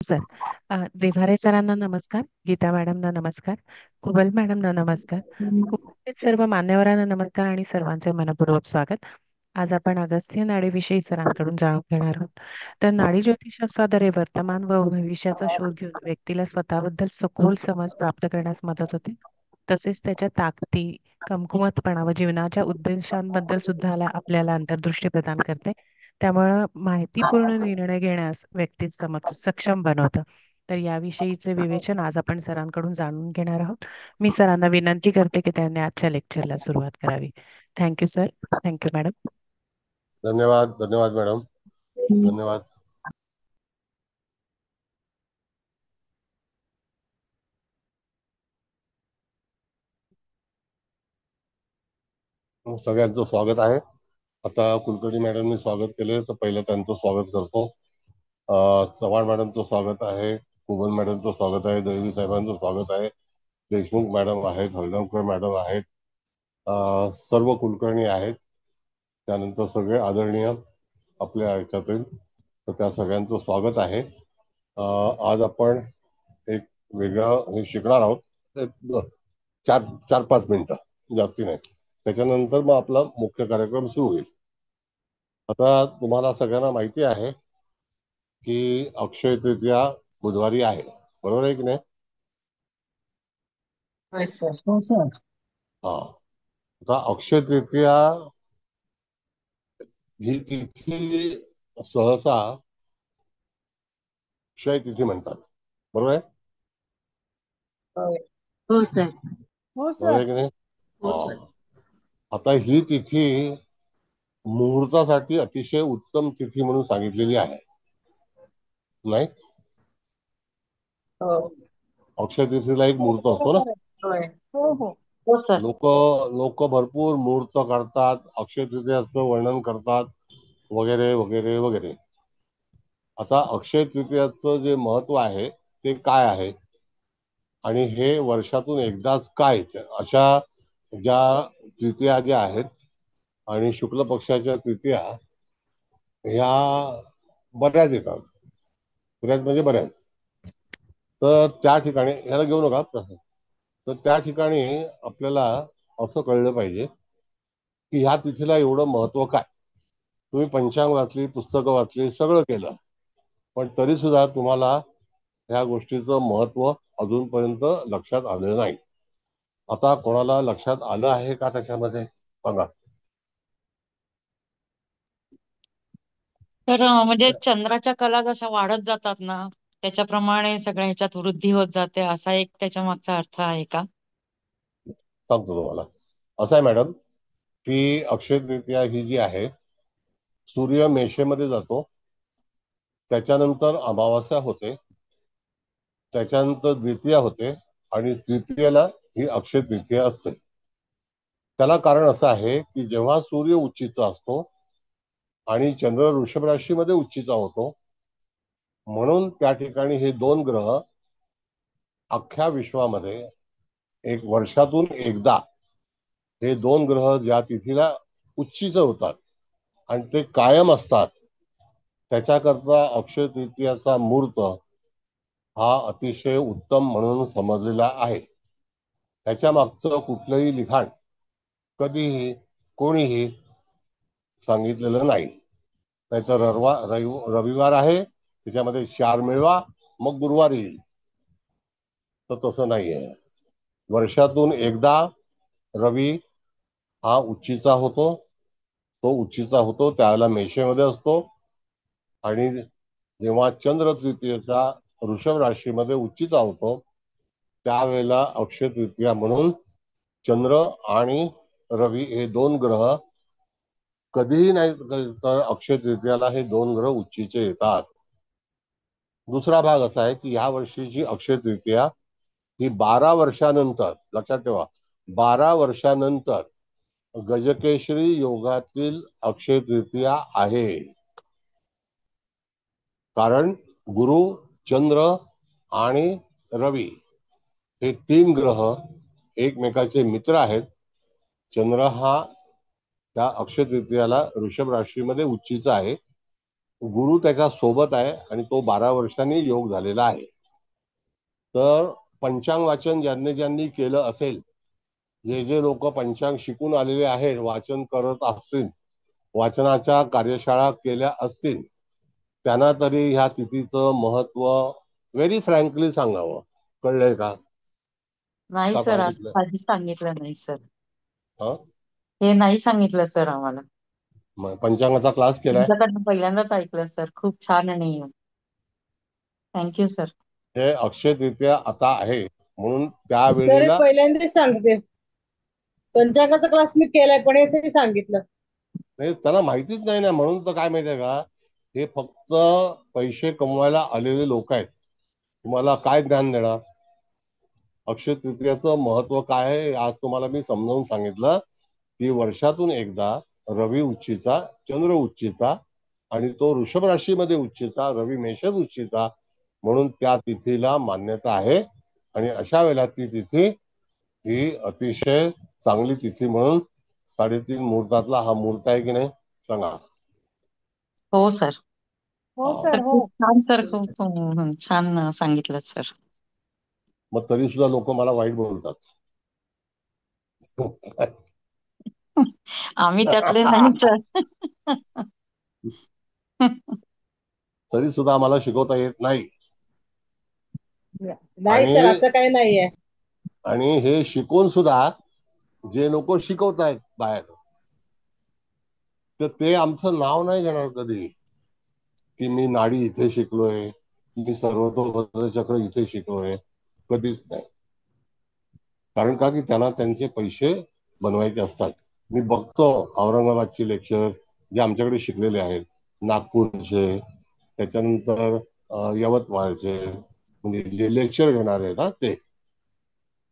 Sir. देव्हारे सरांना नमस्कार, गीता मॅडमना नमस्कार, कुबल मॅडमना नमस्कार, उपस्थित सर्व मान्यवरांना नमस्कार आणि सर्वांचे मनपूर्वक स्वागत. आज आपण अगस्त्य नाडीविषयी सरांकडून जाणून घेणार आहोत. तर नाडी ज्योतिषशास्त्राद्वारे वर्तमान व भविष्याचा शोध घेऊन व्यक्तीला स्वतःबद्दल सखोल समज प्राप्त करण्यास मदत होते. तसेच त्याच्या ताकदी, कमकुवतपणा व जीवनाच्या उद्देशांबद्दल सुद्धा आपल्याला अंतर्दृष्टी प्रदान करते. त्यामुळं माहितीपूर्ण निर्णय घेण्यास व्यक्ती सक्षम बनवतं. तर याविषयीचे विवेचन आज आपण सरांकडून जाणून घेणार आहोत. मी सरांना विनंती करते की त्यांनी आजच्या लेक्चरला सुरुवात करावी. Thank you sir. Thank you madam. धन्यवाद. धन्यवाद मॅडम. धन्यवाद. सगळ्यांचं स्वागत आहे. आता कुलकर्णी मॅडमनी स्वागत केले तर पहिलं त्यांचं स्वागत करतो. चव्हाण मॅडमचं स्वागत आहे, कुबल मॅडमचं स्वागत आहे, दळवी साहेबांचं स्वागत आहे, देशमुख मॅडम आहेत, हळदणकर मॅडम आहेत, सर्व कुलकर्णी आहेत. त्यानंतर सगळे आदरणीय आपल्या ह्याच्यातील, तर त्या सगळ्यांचं स्वागत आहे. आज आपण एक वेगळं हे शिकणार आहोत. चार चार पाच मिनिटं, जास्ती नाही. त्याच्यानंतर मग आपला मुख्य कार्यक्रम सुरू होईल. आता तुम्हाला सगळ्यांना माहिती आहे की अक्षय तृतीया बुधवारी आहे, बरोबर आहे की नाही? हो सर. हा. आता अक्षय तृतीया ही तिथी सहसा क्षय तिथी म्हणतात, बरोबर आहे? हो सर. बरोबर आहे की नाही? आता ही तिथी मुहूर्तासाठी अतिशय उत्तम तिथी म्हणून सांगितलेली आहे, नाही? अक्षय तिथीला एक मुहूर्त असतो ना. हो सर. लोक लोक भरपूर मुहूर्त काढतात, अक्षय तृतीयाचं वर्णन करतात, वगैरे वगैरे वगैरे. आता अक्षय तृतीयाचं जे महत्व आहे ते काय आहे आणि हे वर्षातून एकदाच काय येते, अशा ज्या तृतीया ज्या आहेत आणि शुक्ल पक्षाच्या तृतीया ह्या बऱ्याच येतात, बऱ्याच म्हणजे बऱ्याच. तर त्या ठिकाणी ह्याला घेऊ नका. तर त्या ठिकाणी आपल्याला असं कळलं पाहिजे की ह्या तिथीला एवढं महत्व काय. तुम्ही पंचांग वाचली, पुस्तकं वाचली, सगळं केलं, पण तरी सुद्धा तुम्हाला ह्या गोष्टीचं महत्व अजूनपर्यंत लक्षात आलं नाही. आता कोणाला लक्षात आलं आहे का त्याच्यामध्ये, बघा. तर म्हणजे चंद्राच्या कला जशा वाढत जातात ना, त्याच्याप्रमाणे सगळ्या ह्याच्यात वृद्धी होत जाते, असा एक त्याच्या मागचा अर्थ आहे का? सांगतो तुम्हाला. असं आहे मॅडम की अक्षय तृतीया ही जी आहे, सूर्य मेषेमध्ये जातो, त्याच्यानंतर अमावास्या होते, त्याच्यानंतर द्वितीया होते आणि तृतीयेला ही अक्षय तृतीया असते. त्याला कारण असं आहे की जेव्हा सूर्य उच्चीचा असतो आणि चंद्र वृषभ राशीमध्ये उच्चीचा होतो, म्हणून त्या ठिकाणी हे दोन ग्रह अख्ख्या विश्वामध्ये एक वर्षातून एकदा हे दोन ग्रह ज्या तिथीला उच्चीच होतात आणि ते कायम असतात, त्याच्याकरता अक्षय तृतीयाचा मुहूर्त हा अतिशय उत्तम म्हणून समजलेला आहे. त्याच्या मागचं कुठलंही लिखाण कधीही कोणीही सांगितलेलं नाही. नाहीतर रविवार आहे, त्याच्यामध्ये 4 मिळवा मग गुरुवार येईल, तर तसं नाही आहे. वर्षातून एकदा रवी हा उच्चीचा होतो, तो उच्चीचा होतो त्यावेळेला मेषेमध्ये असतो, आणि जेव्हा चंद्र तृतीयेचा वृषभ राशीमध्ये उच्चीचा होतो त्यावेळेला अक्षय तृतीया म्हणून चंद्र आणि रवी हे दोन ग्रह कधीही नाही तर अक्षय तृतीयाला हे दोन ग्रह उच्चीचे येतात. दुसरा भाग असा आहे की ह्या वर्षीची अक्षय तृतीया ही 12 वर्षानंतर, लक्षात ठेवा, 12 वर्षानंतर गजकेशरी योगातील अक्षय तृतीया आहे. कारण गुरु, चंद्र आणि रवी हे तीन ग्रह एकमेकाचे मित्र आहेत. चंद्र हा त्या अक्षय तृतीयाला वृषभ राशीमध्ये उच्चीचा आहे, गुरु त्याच्या सोबत आहे आणि तो 12 वर्षांनी योग झालेला आहे. तर पंचांग वाचन ज्यांनी ज्यांनी केलं असेल, जे जे लोक पंचांग शिकून आलेले आहेत, वाचन करत असतील, वाचनाच्या कार्यशाळा केल्या असतील, त्यांना तरी ह्या तिथीचं महत्व व्हेरी फ्रँकली सांगावं. कळलंय का? नाही का सर, सांगितलं? आधी सांगितलं नाही सर. हा, हे नाही सांगितलं सर आम्हाला. पंचांगाचा क्लास केलाय? तुमच्याकडनं पहिल्यांदाच ऐकलं सर. खूप छान आणि थँक्यू सर. हे अक्षय तृतीया आता आहे म्हणून त्या सर वेळेला पहिल्यांदाच सांगते, पंचांगाचा क्लास मी केलाय पण हे सांगितलं. त्याला माहितीच नाही ना, म्हणून तर काय माहितीये का, हे फक्त पैसे कमवायला आलेले लोक आहेत. तुम्हाला काय ज्ञान देणार? अक्षय तृतीयाचं महत्व काय आहे आज तुम्हाला मी समजावून सांगितलं की वर्षातून एकदा रवी उच्चीचा, चंद्र उच्चीचा आणि तो वृषभ राशीमध्ये उच्चीचा, रवी मेषात उच्चीचा, म्हणून त्या तिथीला मान्यता आहे. आणि अशा वेळेला ती तिथी ही अतिशय चांगली तिथी म्हणून 3:30 मुहूर्तातला हा मुहूर्त आहे की नाही सांगा? हो सर. हो हा. सर, तर हो. खूप छान सर, खूप छान सांगितलं सर. मग तरी सुद्धा लोक मला वाईट बोलतात. आम्ही त्यातले नाही सर. तरी सुद्धा आम्हाला शिकवता येत नाही. नाही आणि सर, असं काही नाहीये. आणि हे शिकून सुद्धा जे लोक शिकवत आहेत बाहेर, तर ते आमचं नाव नाही घेणार कधी की मी नाडी इथे शिकलोय, मी सर्वतोभद्र चक्र इथे शिकलोय. कधीच नाही. कारण का की त्यांना त्यांचे पैसे बनवायचे असतात. मी बघतो औरंगाबादचे लेक्चर जे आमच्याकडे शिकलेले आहेत, नागपूरचे, त्याच्यानंतर यवतमाळचे, म्हणजे जे लेक्चर घेणार आहेत ना ते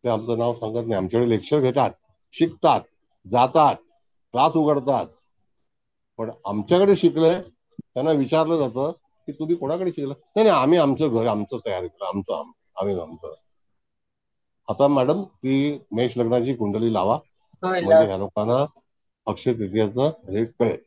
आमचं नाव सांगत नाही. आमच्याकडे लेक्चर घेतात, शिकतात, जातात, क्लास उघडतात. पण आमच्याकडे शिकले त्यांना विचारलं जातं की तुम्ही कोणाकडे शिकला? नाही नाही, आम्ही आमचं घर आमचं तयार केलं, आम्ही आमचं. आता मॅडम ती मेष लग्नाची कुंडली लावा, म्हणजे ह्या लोकांना अक्षय तृतीयाचं हे कळेल.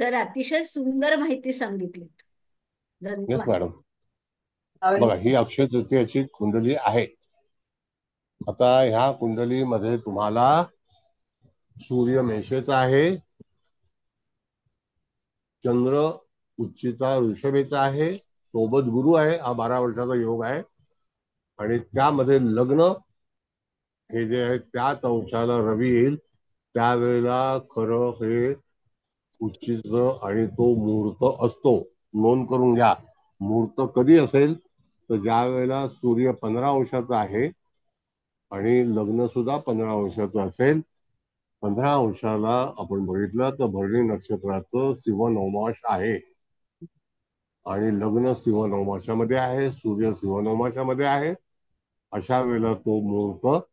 तर अतिशय सुंदर माहिती सांगितलीत. येस धन्यवाद. मॅडम. बघा ही अक्षय तृतीयाची कुंडली आहे. आता ह्या कुंडलीमध्ये तुम्हाला सूर्य मेषेचा आहे, चंद्र उच्चीचा वृषभेचा आहे, सोबत गुरु आहे, हा 12 वर्षाचा योग आहे. आणि त्यामध्ये लग्न हे जे आहे त्याच अंशाला रवी येईल. त्यावेळेला खरं हे उच्चीचं आणि तो मुहूर्त असतो. नोंद करून घ्या. मुहूर्त कधी असेल तर ज्या वेळेला सूर्य 15 अंशाचा आहे आणि लग्न सुद्धा 15 अंशाचं असेल. 15 अंशाला आपण बघितलं तर भरणी नक्षत्राचं शिव नवमाश आहे आणि लग्न शिव नवमाशामध्ये आहे, सूर्य शिव नवमाशामध्ये आहे. अशा वेळेला तो मुहूर्त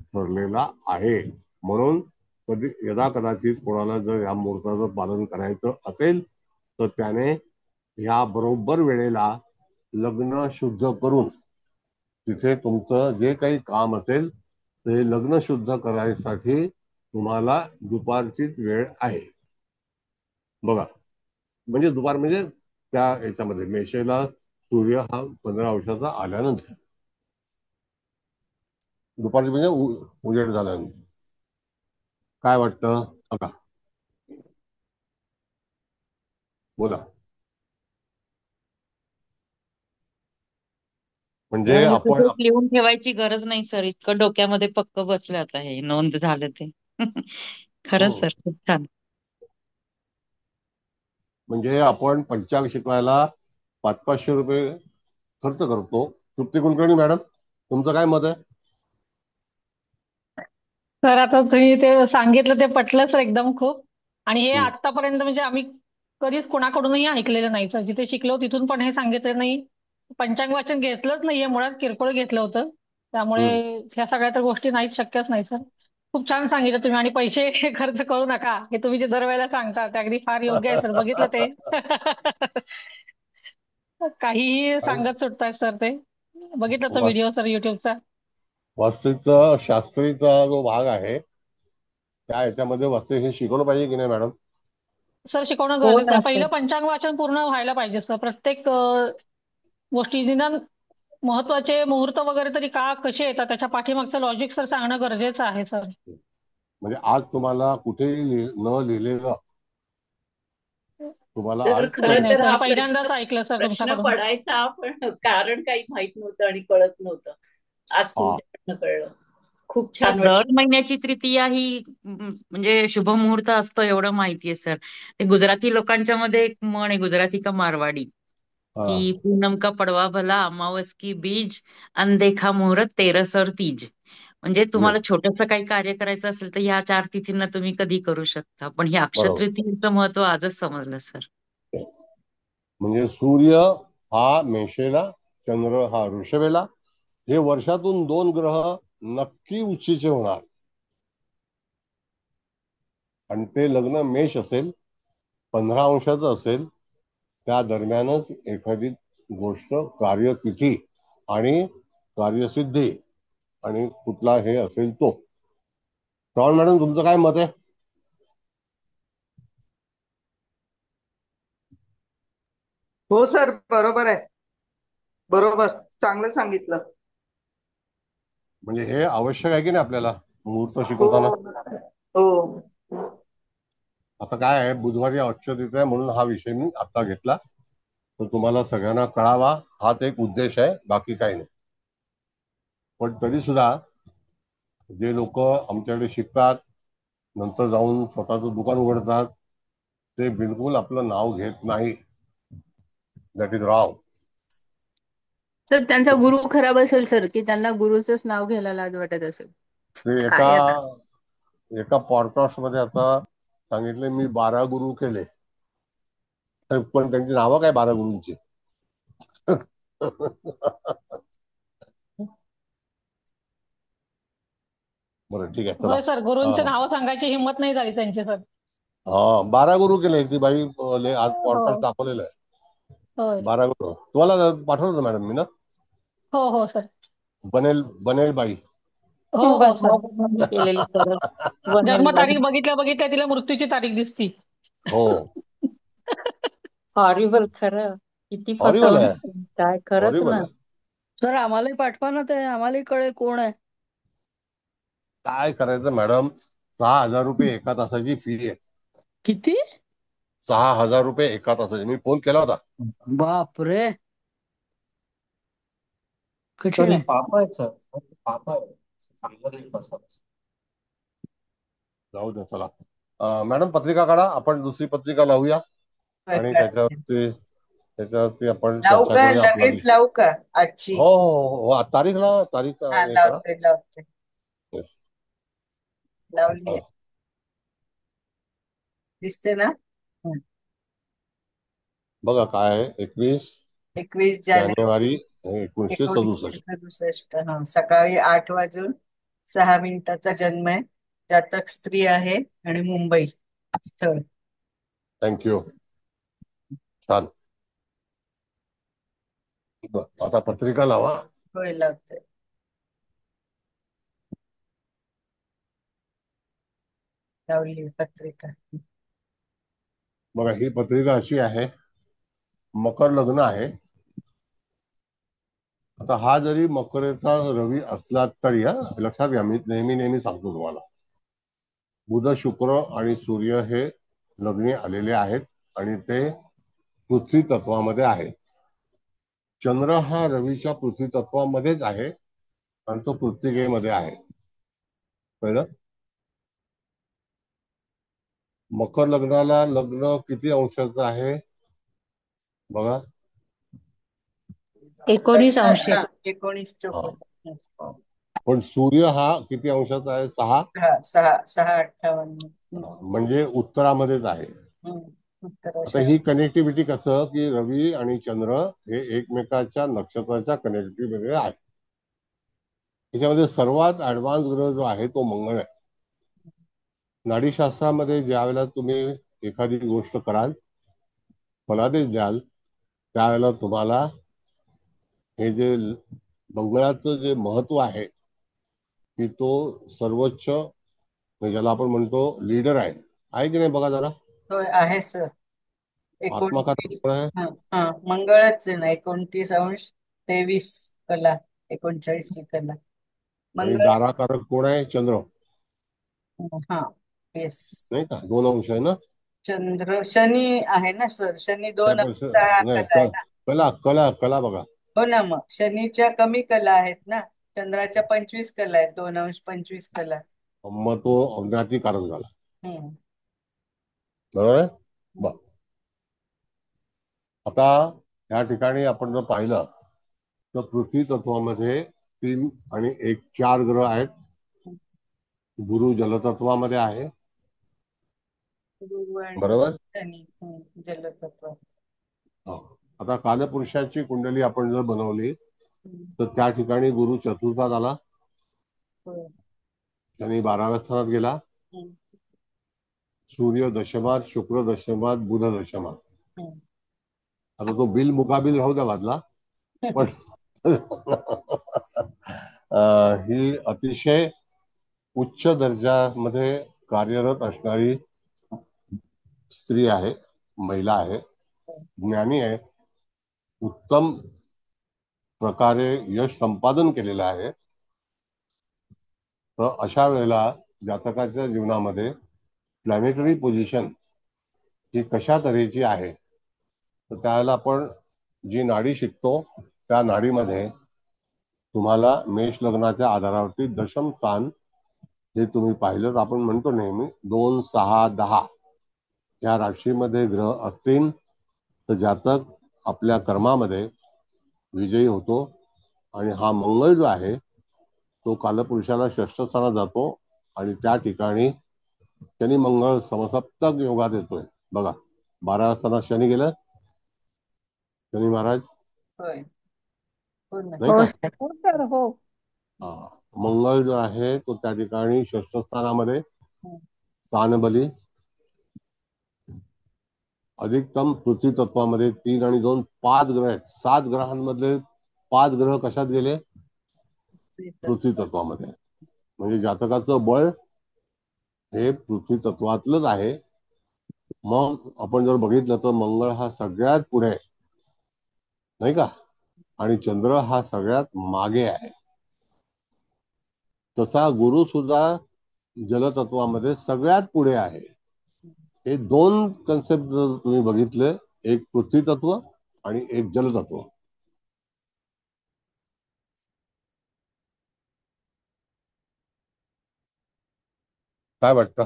ठरलेला आहे. म्हणून कधी यदा कदाचित कोणाला जर या मुहूर्ताचं पालन करायचं असेल तर त्याने ह्या बरोबर वेळेला लग्न शुद्ध करून तिथे तुमचं जे काही काम असेल ते लग्न शुद्ध करायसाठी तुम्हाला दुपारचीच वेळ आहे. बघा, म्हणजे दुपार म्हणजे त्या याच्यामध्ये मेषेला सूर्य हा 15 अंशाचा आल्यानंतर, दुपारची म्हणजे उजेड झाल्यानंतर. काय वाटतं बघा, बोला. म्हणजे हे आपण कुठेच लिहून ठेवायची गरज नाही सर. इतकं डोक्यामध्ये पक्क बसलं आता, हे नोंद झालं ते. खरंच सर, खूप छान. म्हणजे आपण पंचांग शिकवायला 500-500 रुपये खर्च करतो. तृप्ती कुलकर्णी मॅडम, तुमचं काय मत आहे? सर आता तुम्ही ते सांगितलं ते पटलं सर एकदम खूप. आणि हे आतापर्यंत म्हणजे आम्ही कधीच कोणाकडूनही ऐकलेलं नाही सर. जिथे शिकलो तिथून पण हे सांगितलं नाही. पंचांग वाचन घेतलंच नाहीये, मुळात किरकोळ घेतलं होतं. त्यामुळे ह्या सगळ्या तर गोष्टी नाहीच, शक्यच नाही सर. खूप छान सांगितलं तुम्ही. आणि पैसे खर्च करू नका हे तुम्ही जे दरवेळेला सांगता ते अगदी फार योग्य आहे सर. बघितलं ते. काहीही सांगत सुटताय सर ते. बघितलं तो व्हिडिओ सर युट्यूबचा. वास्तविकचा शास्त्रीचा जो भाग आहे त्या याच्यामध्ये वास्तविक हे शिकवलं पाहिजे की नाही मॅडम? सर शिकवणं हो गरजेचं ना आहे. सर. पहिलं पंचांग वाचन पूर्ण व्हायला पाहिजे सर. प्रत्येक गोष्टी निदान महत्वाचे मुहूर्त वगैरे तरी का कसे येतात त्याच्या पाठीमागचं लॉजिक सर सांगणं गरजेचं आहे सर. म्हणजे आज तुम्हाला कुठेही न लिहिलेलं तुम्हाला तर आज नाही खरं नाही तर सर, हा हे प्रश्न पहिल्यांदाच ऐकलं सर प्रश्न तुमच्याकडून. पडायचा, पण कारण काही माहित नव्हतं आणि कळत नव्हतं. आज हा तुमच्याकडनं कळलं. खूप तर छान दर वाटलं. महिन्याची तृतीया ही म्हणजे शुभ मुहूर्त असतो एवढं माहितीये सर. ते गुजराती लोकांच्या मध्ये एक म्हण आहे, गुजराती का मारवाडी, हा की पूनम का पडवा भला, अमावस की बीज, अनदेखा मुहूर्त, तेरस और तीज. म्हणजे तुम्हाला येस छोटंसं काही कार्य करायचं असेल तर ह्या 4 तिथींना तुम्ही कधी करू शकता. पण हे अक्षय बरोबर. तृतीयेचं महत्व आजच समजलं सर. म्हणजे सूर्य हा मेषेला, चंद्र हा ऋषभेला, हे वर्षातून 2 ग्रह नक्की उच्चीचे होणार आणि ते लग्न मेष असेल, 15 अंशाचं असेल, त्या दरम्यानच एखादी गोष्ट कार्यतिथी आणि कार्यसिद्धी आणि कुठला हे असेल तो. श्रावण मॅडम तुमचं काय मत आहे? हो सर, बरोबर आहे. बरोबर, चांगलं सांगितलं. म्हणजे हे आवश्यक आहे की नाही आपल्याला मुहूर्त हो शिकवताना? हो आता काय आहे, बुधवारी अक्षय तृतीया आहे म्हणून हा विषय मी आता घेतला, तर तुम्हाला सगळ्यांना कळावा हाच एक उद्देश आहे, बाकी काही नाही. पण तरी सुद्धा जे लोक आमच्याकडे शिकतात नंतर जाऊन स्वतःचं दुकान उघडतात ते बिलकुल आपलं नाव घेत नाही. That is wrong. तर त्यांचा गुरु खराब असेल सर, की त्यांना गुरुचंच नाव घ्यायला लाज वाटत असेल. ते एका काय आता एका पॉडकास्ट मध्ये आता सांगितले मी 12 गुरु केले, पण त्यांची नावं काय 12 गुरूंची? बरं ठीक आहे चला. होय सर, गुरूंचे नावं सांगायची हिंमत नाही झाली त्यांची सर. हा 12 गुरु केले, ती बाई आज हो पॉडकास्ट दाखवलेलं आहे. होय. 12 गुरु तुम्हाला पाठवलं होतं मॅडम मी ना. हो हो सर. बनेल बनेल बाई. हो हो सर. बदनामी केलेली तरच बनेल जन्मतारीख बाई. बघितल्या बघितल्या तिला मृत्यूची तारीख दिसती. हो हॉरिबल खरं. किती हॉरिबल फसवणूक आहे, काय खरंच हॉरिबल ना. आहे. सर आम्हालाही पाठवा ना, ते आम्हालाही कळेल कोण आहे. काय करायचं मॅडम, 6,000 रुपये एका तासाची फी आहे. किती? 6,000 रुपये एका तासाची. मी फोन केला होता. बापरे, कठीण सर हे आहे. पाप आहेत सर. सर, हे पाप आहे. चांगलं नाही बसत. जाऊ द्या चला. मॅडम पत्रिका काढा, आपण दुसरी पत्रिका लावूया आणि त्याच्यावरती आपण लावू चर्चा का? करूया आपला लगेच विषय. लावू का आजची? हो हो हो तारीख लावा, तारीख हा, हे करा. लावते लावते. Yes. लावली हा. दिसते ना? बघा काय आहे, 21 21 जानेवारी जानेवारी 1967. 1967. हा, सकाळी 8:06 जन्म आहे. जातक स्त्री आहे आणि मुंबई स्थळ. थँक्यू. छान. आता पत्रिका लावा. होय, लावते. लावली पत्रिका. बघा ही पत्रिका अशी आहे, मकर लग्न आहे. आता हा जरी मकरेचा रवी असला तरी लक्षात घ्या, मी नेहमी नेहमी सांगतो तुम्हाला, बुध शुक्र आणि सूर्य हे लग्नी आलेले आहेत आणि ते पृथ्वी तत्वामध्ये आहेत. चंद्र हा रवीच्या पृथ्वी तत्वामध्येच आहे आणि तो पृथ्वीमध्ये आहे. कळलं? मकर लग्नाला लग्न किती अंशाचं आहे बघा? 19 अंश. 19 हा 54. हा. पण सूर्य हा किती अंशाचा आहे? 6. 6:58. म्हणजे उत्तरामध्येच आहे. उत्तर आता आषाढ. ही कनेक्टिव्हिटी कसं की रवी आणि चंद्र हे एकमेकाच्या नक्षत्राच्या कनेक्टिव्हिटी मध्ये आहे. त्याच्यामध्ये सर्वात ऍडव्हान्स ग्रह जो आहे तो मंगळ आहे. नाडीशास्त्रामध्ये ज्या वेळेला तुम्ही एखादी गोष्ट कराल, फलादेश द्याल, त्यावेळेला तुम्हाला हे जे मंगळाचं जे महत्व आहे की तो सर्वोच्च म्हणजे ज्याला आपण म्हणतो लीडर आहे की नाही बघा जरा. होय आहे सर. आत्मा का 29. कोण आहे? हा हा मंगळच आहे ना, 29 अंश 23 कला, 39 कला आणि मंगळ. दाराकारक कोण आहे? चंद्र. हा येस. नाही का? 2 अंश आहे ना. चंद्र शनी आहे ना सर, शनी त्या 2 अंशाचा नाही कला आहे ना. कला कला कला बघा. हो ना, मग शनीच्या कमी कला आहेत ना, चंद्राच्या 25 कला आहेत, 2 अंश 25 कला. मग तो अज्ञातीकारक झाला. हम्म. बरोबर आहे. बर, आता या ठिकाणी आपण जर पाहिलं तर पृथ्वी तत्वामध्ये 3 आणि 1 4 ग्रह आहेत. गुरु जलतत्वामध्ये आहे. गुरु आणि बरोबर. शनी जलतत्व. हो. आता कालपुरुषाची कुंडली आपण जर बनवली हम्म. तर त्या ठिकाणी गुरु चतुर्थात आला, होय. शनी 12व्या स्थानात गेला, हम्म. सूर्य दशमात, शुक्र दशमात, बुध दशमात. हम्म. आता तो बिल मुकाबिल राहू द्या बाजला, पण ही अतिशय उच्च दर्जामध्ये कार्यरत असणारी स्त्री आहे, महिला आहे, ज्ञानी आहे, उत्तम प्रकारे यश संपादन केलेलं आहे. तर अशा वेळेला जातकाच्या जीवनामध्ये प्लॅनेटरी पोझिशन ही कशा तऱ्हेची आहे, तर त्यावेळेला आपण जी नाडी शिकतो त्या नाडीमध्ये तुम्हाला मेष लग्नाच्या आधारावरती दशम स्थान हे तुम्ही पाहिलं, आपण म्हणतो नेहमी 2 6 10 या राशीमध्ये ग्रह असतील तर जातक आपल्या कर्मामध्ये विजयी होतो. आणि हा मंगळ जो आहे तो कालपुरुषाला षष्ठ स्थानात जातो आणि त्या ठिकाणी शनी मंगळ समसप्तक योगात येतोय बघा. 12व्या स्थानात शनी गेलं, शनी महाराज. होय. हो ना. नाही हो का? सर. हो सर हो. मंगळ जो आहे तो त्या ठिकाणी षष्ठ स्थानामध्ये हम्म. स्थानबली. अधिकतम पृथ्वी तत्वामध्ये 3 आणि 2 5 ग्रह आहेत. 7 ग्रहांमधले 5 ग्रह कशात गेले? पृथ्वी तत्वामध्ये. म्हणजे जातकाचं बळ हे पृथ्वी तत्वातलंच आहे. मग आपण जर बघितलं तर मंगळ हा सगळ्यात पुढे आहे, नाही का? आणि चंद्र हा सगळ्यात मागे आहे. तसा गुरु सुद्धा जलतत्वामध्ये सगळ्यात पुढे आहे. हे 2 कन्सेप्ट जर तुम्ही बघितले, एक पृथ्वी तत्व आणि एक जलतत्व. काय वाटतं?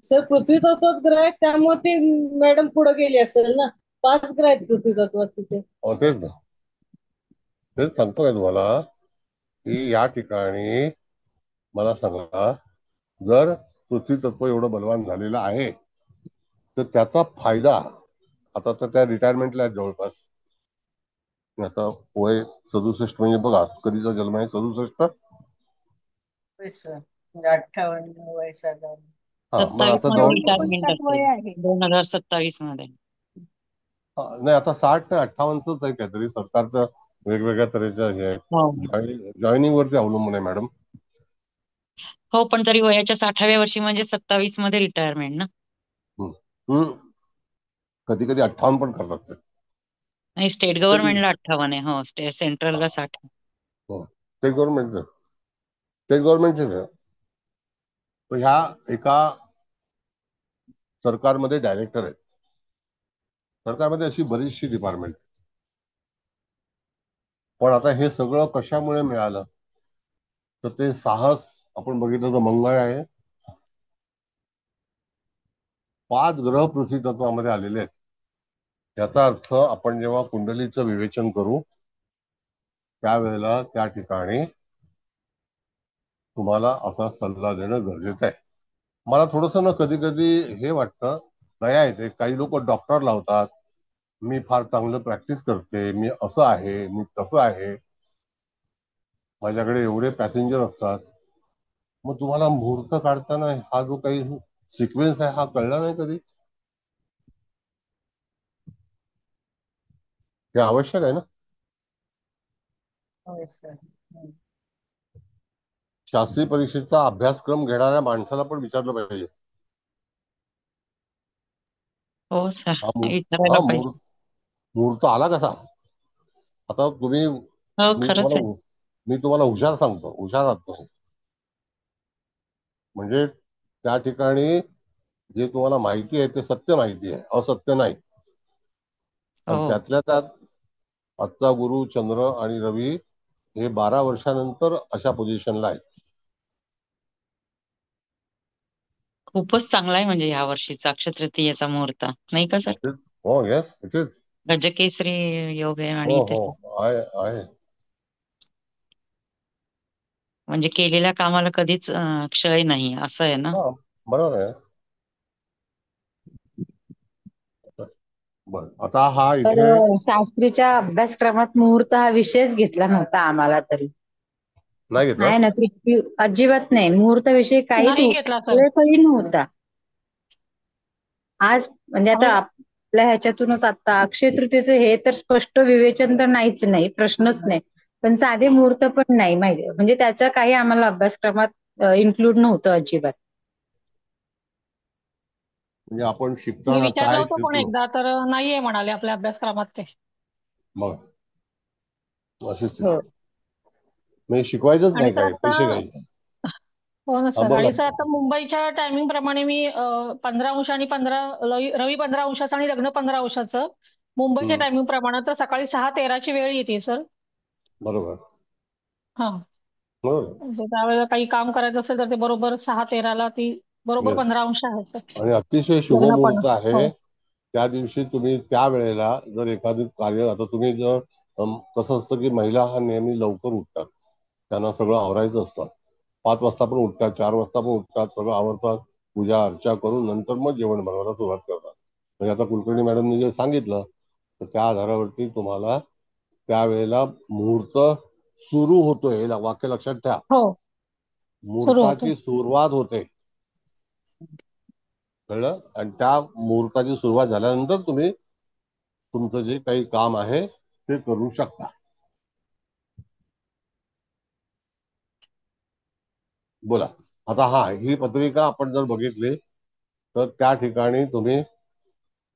सर पृथ्वी तत्वच ग्रह आहेत त्यामुळे ती मॅडम पुढे गेली असेल ना. 5 ग्रह आहेत पृथ्वी तत्वात तिथे. तेच ना, तेच सांगतोय तुम्हाला की या ठिकाणी मला सांगा, जर पृथ्वी तत्व एवढं बलवान झालेलं आहे तर त्याचा फायदा आता तर त्या रिटायरमेंटला आहेत जवळपास. आता वय 67 म्हणजे बघा कधीचा जन्म आहे 67. होय सर, म्हणजे 58 वय साधारण. मग 27 आता मध्ये जवळ 59 रिटायरमेंट वय असेल, आहे. 2027 मध्ये. नाही आता 60 नाही 58च आहे काहीतरी. सरकारचं वेगवेगळ्या तऱ्हेच्या हे हो जॉईनिंग वरती अवलंबून आहे मॅडम. हो, पण तरी वयाच्या 60व्या वर्षी म्हणजे 27 मध्ये रिटायरमेंट ना. कधी कधी 58 पण करतात ते. नाही, स्टेट कधी गव्हर्नमेंटला 58 आहे. हो, सेंट्रलला 60. हो, स्टेट गव्हर्नमेंटचेच आहे. तर ह्या एका सरकारमध्ये डायरेक्टर आहेत. सरकारमध्ये अशी बरीचशी डिपार्टमेंट. पण आता हे सगळं कशामुळे मिळालं तर ते साहस आपण बघितलं तर मंगळ आहे. 5 ग्रह पृथ्वी तत्वामध्ये आलेले आहेत. याचा अर्थ आपण जेव्हा कुंडलीचं विवेचन करू त्यावेळेला त्या ठिकाणी तुम्हाला असा सल्ला देणं गरजेचं आहे. मला थोडस ना कधी कधी हे वाटतं, दया येते. काही लोक डॉक्टर लावतात, मी फार चांगलं प्रॅक्टिस करते, मी असं आहे, मी तसं आहे, माझ्याकडे एवढे पॅसेंजर असतात. मग तुम्हाला मुहूर्त काढताना हा जो काही सिक्वेन्स आहे हा कळला नाही कधी? हे आवश्यक आहे ना. होय सर. शास्त्री परीक्षेचा अभ्यासक्रम घेणाऱ्या माणसाला पण विचारलं पाहिजे. हो सर, हा विचारायला पाहिजे. मुहूर्त आला कसा? आता तुम्ही हो, खरंच आहे. मी तुम्हाला हुशार सांगतो, हुशार आहात तुम्ही. म्हणजे त्या ठिकाणी जे तुम्हाला माहिती आहे ते सत्य माहिती आहे, असत्य नाही. आणि हो, त्यातल्या त्यात आजचा गुरु चंद्र आणि रवी हे 12 वर्षानंतर अशा पोझिशनला आहेत. खूपच चांगला आहे म्हणजे ह्या वर्षीचा अक्षय तृतीयेचा मुहूर्त, नाही का सर? हो, येस, इट इज. गजकेसरी योग आहे हो आणि हो, आहे आहे. म्हणजे केलेल्या कामाला कधीच क्षय नाही, असं आहे ना. हा, बरोबर आहे. बर, आता हा तर इथे शास्त्रीच्या अभ्यासक्रमात मुहूर्त हा विषयच घेतला नव्हता आम्हाला तरी. नाही घेतला. नाही ना, तृप्ती अजिबात नाही. मुहूर्ताविषयी काहीच नाही घेतला सर. उल्लेखही नव्हता. आज म्हणजे आता आम्ही आपल्या ह्याच्यातूनच आता अक्षय तृतीयेचं हे तर स्पष्ट विवेचन तर नाहीच नाही, प्रश्नच नाही. पण साधे मुहूर्त पण नाही माहिती, म्हणजे त्याच्या काही आम्हाला अभ्यासक्रमात इन्क्लूड नव्हतं अजिबात. म्हणजे आपण मी शिकताना विचारलं काय होतं पण शिकलो? एकदा, तर नाहीये म्हणाले आपल्या अभ्यासक्रमात ते. मग अशी स्थिती. हो. म्हणजे शिकवायचंच आणि नाही, सर काय आता पैसे घ्यायचे. हो ना हा, सर. बोला. आणि सर आता मुंबईच्या टायमिंग प्रमाणे मी 15 अंश आणि 15 रवी 15 अंशाचं आणि लग्न 15 अंशाचं मुंबईच्या हम्म, टायमिंग प्रमाणे तर सकाळी 6:13 ची वेळ येते सर. बरोबर हा, बरोबर. म्हणजे त्यावेळेला काही काम करायचं असेल तर ते बरोबर 6:13 ती बरोबर येस. 15 अंश आहे सर. आणि अतिशय लग्न पण शुभमुहूर्त आहे. हो त्या दिवशी तुम्ही त्या वेळेला जर एखादी कार्य, आता तुम्ही जर कसं असतं की महिला हा नेहमी लवकर उठतात, त्यांना सगळं आवरायचं असतं. 5 वाजता पण उठतात, 4 वाजता पण उठतात, सगळं आवरतात, पूजा अर्चा करून नंतर मग जेवण बनवायला सुरुवात करतात. म्हणजे आता कुलकर्णी मॅडमने जे सांगितलं तर त्या आधारावरती तुम्हाला त्यावेळेला मुहूर्त सुरू होतोय, हे वाक्य लक्षात ठेवा. हो, सुरू होतो. मुहूर्ताची सुरुवात होते, कळलं? आणि त्या मुहूर्ताची सुरुवात झाल्यानंतर तुम्ही तुमचं जे काही काम आहे ते करू शकता. बोला. आता ही पत्रिका आपण जर बघितली तर त्या ठिकाणी तुम्ही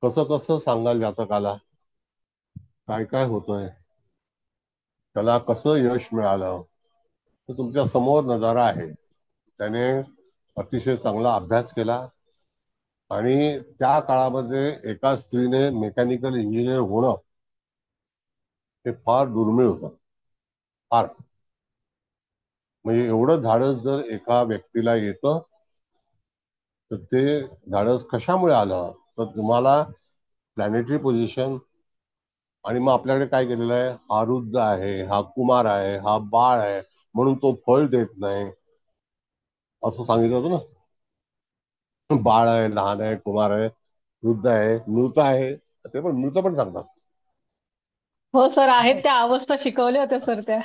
कसं कसं सांगाल जातकाला, काय काय होतंय, त्याला कसं यश मिळालं, तर तुमच्या समोर नजारा आहे. त्याने अतिशय चांगला अभ्यास केला आणि त्या काळामध्ये एका स्त्रीने मेकॅनिकल इंजिनियर होणं हे फार दुर्मिळ होतं, फार. म्हणजे एवढं धाडस जर एका व्यक्तीला येतं तर ते धाडस कशामुळे आलं? तर तुम्हाला प्लॅनेटरी पोझिशन, आणि मग आपल्याकडे काय केलेलं आहे, हा रुद्र आहे, हा कुमार आहे, हा बाळ आहे, म्हणून तो फळ देत नाही असं सांगितलं होतं ना. बाळ आहे, लहान आहे, कुमार आहे, वृद्ध आहे, मृत आहे, ते पण मृत पण सांगतात. हो सर, आहेत त्या अवस्था शिकवल्या होत्या सर त्या.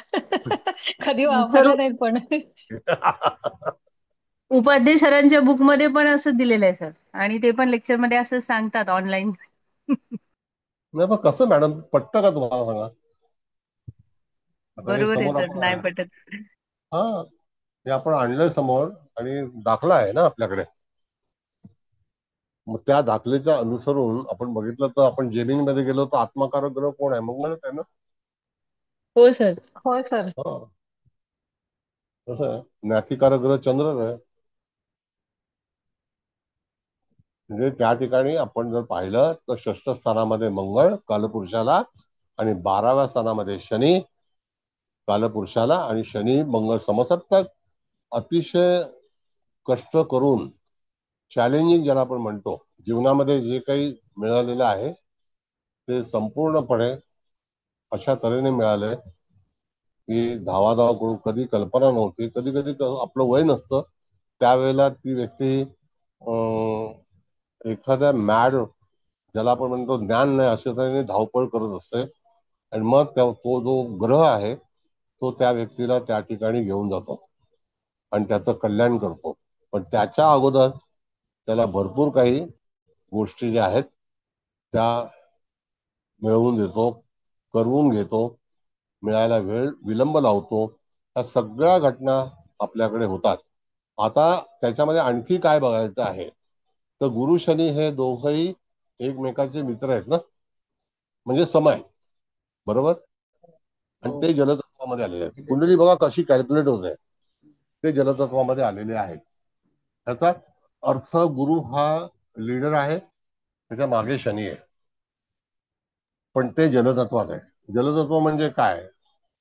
कधी सर वापरल्या नाहीत पण. उपाध्याय सरांच्या बुकमध्ये पण असं दिलेलं आहे सर, आणि ते पण लेक्चरमध्ये असं सांगतात ऑनलाईन. नाही, पण कसं मॅडम पटतं का तुम्हाला, सांगा? आता हे बरोबर आहे समोर सर, आपण नाही पटत. हा, हे आपण आणलंय समोर आणि दाखला आहे ना आपल्याकडे. मग त्या दाखलेच्या अनुसरून आपण बघितलं तर आपण जेमिनी मध्ये गेलो तर आत्माकारक ग्रह कोण आहे? मंगळच आहे ना. हो सर. होय सर. हा, कसं आहे, ज्ञातिकारक ग्रह चंद्रच आहे. म्हणजे त्या ठिकाणी आपण जर पाहिलं तर षष्ठ स्थानामध्ये मंगळ कालपुरुषाला, आणि 12व्या स्थानामध्ये शनी कालपुरुषाला, आणि शनी मंगळ समसप्तक. अतिशय कष्ट करून, चॅलेंजिंग ज्याला आपण म्हणतो, जीवनामध्ये जे काही मिळालेलं आहे ते संपूर्णपणे अशा तऱ्हेने मिळालंय की धावाधाव करून, कधी कल्पना नव्हती. कधी कधी आपलं वय नसतं त्यावेळेला ती व्यक्ती एखाद्या मॅड, ज्याला आपण म्हणतो ज्ञान नाही, अशा तऱ्हेने धावपळ करत असते. आणि मग तो जो ग्रह आहे तो त्या व्यक्तीला त्या ठिकाणी घेऊन जातो आणि त्याचं कल्याण करतो. पण त्याच्या अगोदर त्याला भरपूर काही गोष्टी ज्या आहेत त्या मिळवून देतो, करवून घेतो. मिळायला विलंब लावतो. ह्या सगळ्या घटना आपल्याकडे होतात. आता त्याच्यामध्ये आणखी काय बघायचं आहे, तर गुरु शनी हे दोघंही एकमेकाचे मित्र आहेत ना, म्हणजे सम आहेत, बरोबर. आणि ते जलतत्वामध्ये आलेले आहेत. कुंडली बघा कशी कॅल्क्युलेट होते, ते जलतत्वामध्ये आलेले आहेत. त्याचा अर्थ गुरु हा लीडर आहे, त्याच्या मागे शनी आहे, पण ते जलतत्वात आहे. जलतत्व म्हणजे काय,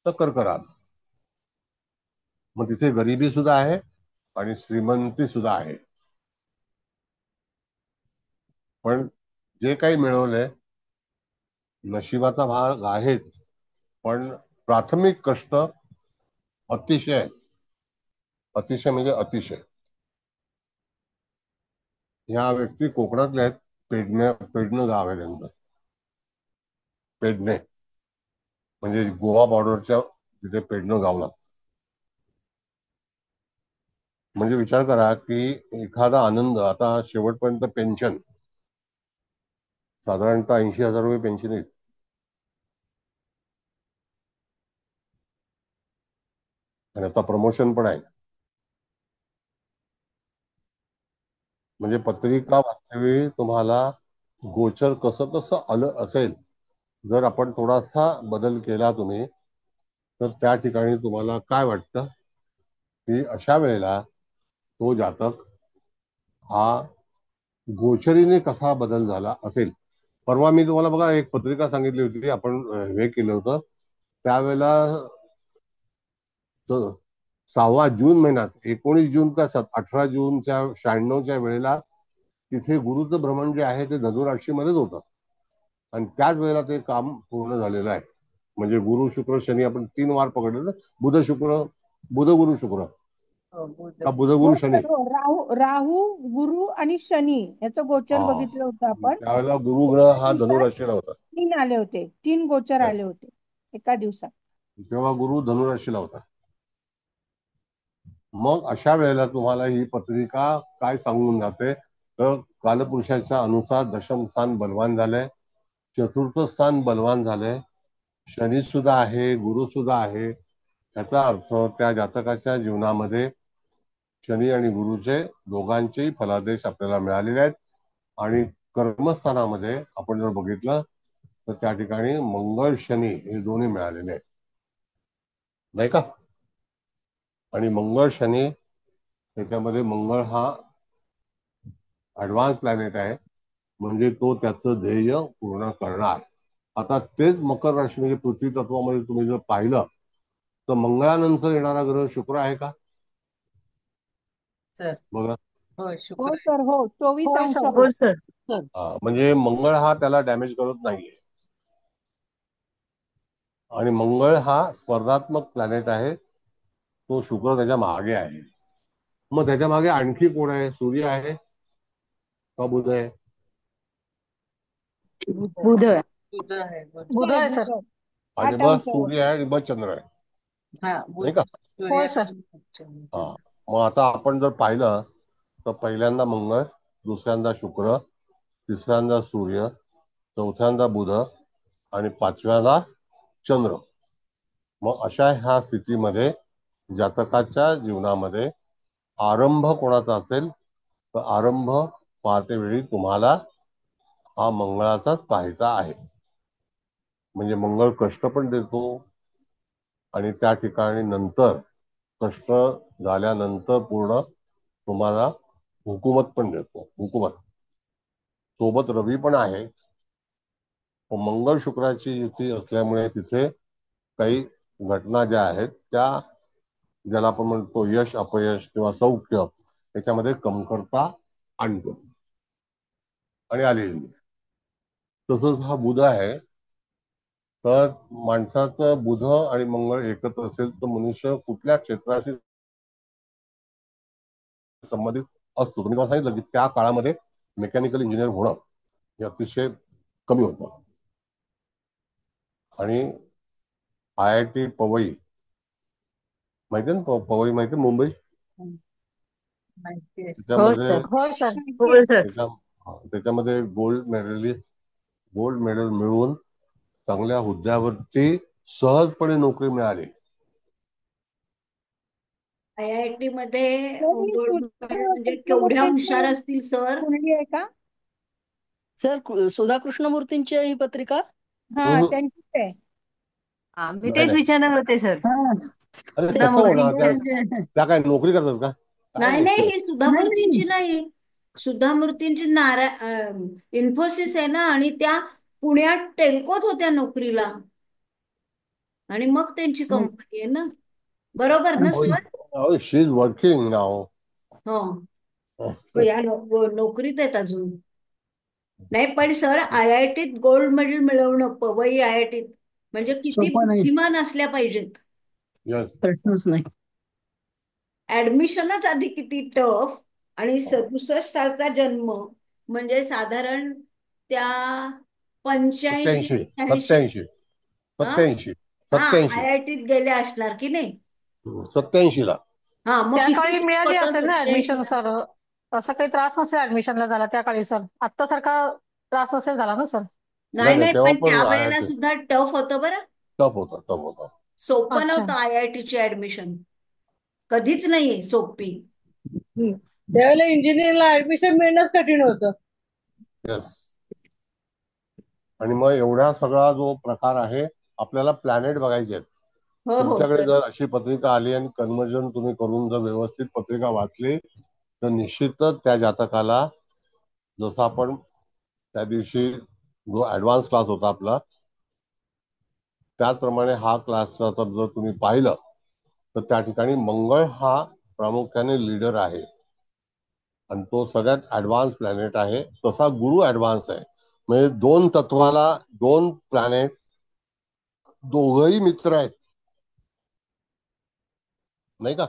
तर कर्क रास. मग तिथे गरिबी सुद्धा आहे आणि श्रीमंती सुद्धा आहे. पण जे काही मिळवलंय नशिबाचा भाग आहेच, पण प्राथमिक कष्ट अतिशय अतिशय म्हणजे अतिशय. ह्या व्यक्ती कोकणातल्या आहेत. पेडणं गाव आहे त्यांचं. पेडणे म्हणजे गोवा बॉर्डरच्या तिथे पेडणं गाव लागतं. म्हणजे विचार करा की एखादा आनंद, आता शेवटपर्यंत पेन्शन साधारणतः 80,000 रुपये पेन्शन येईल. आणि आता प्रमोशन पण आहे. म्हणजे पत्रिका वाचतेवेळी तुम्हाला गोचर कसं कसं आलं असेल, जर आपण थोडासा बदल केला तुम्ही, तर त्या ठिकाणी तुम्हाला काय वाटतं की अशा वेळेला तो जातक हा गोचरीने कसा बदल झाला असेल. परवा मी तुम्हाला बघा एक पत्रिका सांगितली होती, आपण हे केलं होतं त्यावेळेला 6 जून महिन्यात 19 जून का 18 जूनच्या 96च्या वेळेला तिथे गुरुचं भ्रमण जे आहे ते धनु राशीमध्येच होतं. आणि त्याच वेळेला ते काम पूर्ण झालेलं आहे. म्हणजे गुरु शुक्र शनी आपण 3 वार पकडले ना, बुध गुरु शुक्र का बुध गुरु शनी. राहू गुरु आणि शनी याचं गोचर हा, बघितलं होतं आपण. त्यावेळेला गुरु ग्रह हा धनु राशीला होता. 3 आले होते, 3 गोचर आले होते एका दिवसात. तेव्हा गुरु धनु राशीला होता. मग अशा वेळेला तुम्हाला ही पत्रिका काय सांगून जाते, तर कालपुरुषाच्या अनुसार दशम स्थान बलवान झालंय, चतुर्थ स्थान बलवान झालंय, शनी सुद्धा आहे, गुरु सुद्धा आहे. याचा अर्थ त्या जातकाच्या जीवनामध्ये शनी आणि गुरुचे दोघांचेही फलादेश आपल्याला मिळालेले आहेत. आणि कर्मस्थानामध्ये आपण जर बघितलं तर त्या ठिकाणी मंगळ शनी हे दोन्ही मिळालेले आहेत, नाही का. आणि मंगळ शनी त्याच्यामध्ये मंगळ हा ऍडव्हान्स प्लॅनेट आहे, म्हणजे तो त्याचं ध्येय पूर्ण करणार. आता तेच मकर राशी म्हणजे पृथ्वी तत्वामध्ये तुम्ही जर पाहिलं तर मंगळानंतर येणारा ग्रह शुक्र आहे का बघा. हो हो शुक्र सर, हो 24 अंश हो सर. म्हणजे मंगळ हा त्याला डॅमेज करत नाहीये. आणि मंगळ हा स्पर्धात्मक प्लॅनेट आहे, तो शुक्र त्याच्या मागे आहे. मग त्याच्या मागे आणखी कोण आहे, सूर्य आहे का बुध आहे. बुध बुध आहे. बुध आहे सर. आणि मग सूर्य आहे आणि मग चंद्र आहे, हा नाही का. होय सर. हा, मग आता आपण जर पाहिलं तर पहिल्यांदा मंगळ, दुसऱ्यांदा शुक्र, तिसऱ्यांदा सूर्य, चौथ्यांदा बुध आणि पाचव्यांदा चंद्र. मग अशा ह्या स्थितीमध्ये जातकाच्या जीवनामध्ये आरंभ कोणाचा असेल तर आरंभ पाहते वेळी तुम्हाला हा मंगळाचाच पाहायचा आहे. म्हणजे मंगळ कष्ट पण देतो आणि त्या ठिकाणी नंतर कष्ट झाल्यानंतर पूर्ण तुम्हाला हुकूमत पण देतो. हुकूमत सोबत रवी पण आहे. मंगळ शुक्राची युती असल्यामुळे तिथे काही घटना ज्या आहेत त्या, ज्याला आपण म्हणतो यश अपयश किंवा सौख्य, त्याच्यामध्ये कमतरता आणतो आणि आलेली. तसंच हा बुध आहे, तर माणसाचं बुध आणि मंगळ एकत्र असेल तर मनुष्य कुठल्या क्षेत्राशी संबंधित असतो. तुम्ही मला सांगितलं की त्या काळामध्ये मेकॅनिकल इंजिनियर होणं हे अतिशय कमी होतं. आणि IIT पवई माहिती ना, पवई माहिती मुंबई, हो त्याच्यामध्ये सर. होय सर. हो सर. त्याच्यामध्ये गोल्ड मेडल मिळवून चांगल्या हुद्द्यावरती सहजपणे नोकरी मिळाली. IIT मध्ये सर, ही गोल्ड मेडल सुधा म्हणजे केवढ्या हुशार कृष्णमूर्तींची असतील सर. कुंडली आहे का? सर सुधा कृष्णमूर्तींची ही पत्रिका? हा, त्यांचीच आहे. मी नाही तेच नाही, विचारणार होते सर. अरे सुधा कसं होणार? त्या मूर्तींचे त्या काय नोकरी करतात का? काय नाही गोष्टी नाही, आहेत? ही सुधा मूर्तींची नाही. सुधा मूर्तींची इन्फोसिस आहे ना, आणि त्या पुण्यात टेल्कोत होत्या नोकरीला, आणि मग त्यांची कंपनी आहे ना. बरोबर ना सर? शी इज वर्किंग नाव. हो, या नोकरीत आहेत अजून. नाही पण सर, IITत गोल्ड मेडल मिळवणं, पवई IITत, म्हणजे किती सोपं नाही, बुद्धिमान असल्या पाहिजेत. प्रश्नच नाही. ऍडमिशनच आधी किती टफ, आणि 67 सालचा जन्म, म्हणजे साधारण त्या 85 87 86 हा 87 IITत गेले असणार की नाही. 87 ला. हा, मग त्या किती काळी टफ मिळाली होतं असेल ना 87 ऍडमिशन ला. सर? असा काही त्रास नसेल ऍडमिशनला झाला त्या काळी सर? आत्ता सारखा त्रास नसेल झाला ना सर? नाही नाही, तेव्हा पण पण त्यावेळेला सुद्धा टफ होतं बरं. टफ होता. सोपं अच्छा. नव्हतं IITची ऍडमिशन, कधीच नाही सोपी. त्यावेळेला इंजिनिअरिंगला ऍडमिशन मिळणंच कठीण होतं. येस. आणि मग एवढा सगळा जो प्रकार आहे, आपल्याला प्लॅनेट बघायचे आहेत. हो तुमच्याकडे सर. जर अशी पत्रिका आली आणि कन्वर्जन तुम्ही करून जर व्यवस्थित पत्रिका वाचली, तर निश्चितच त्या जातकाला, जसं आपण त्या दिवशी जो ऍडव्हान्स क्लास होता आपला, त्याचप्रमाणे हा क्लासचा जर तुम्ही पाहिलं, तर त्या ठिकाणी मंगळ हा प्रामुख्याने लीडर आहे, आणि तो सगळ्यात ऍडव्हान्स प्लॅनेट आहे. तसा गुरु ऍडव्हान्स आहे. म्हणजे 2 तत्वाला 2 प्लॅनेट, दोघही मित्र आहेत, नाही का?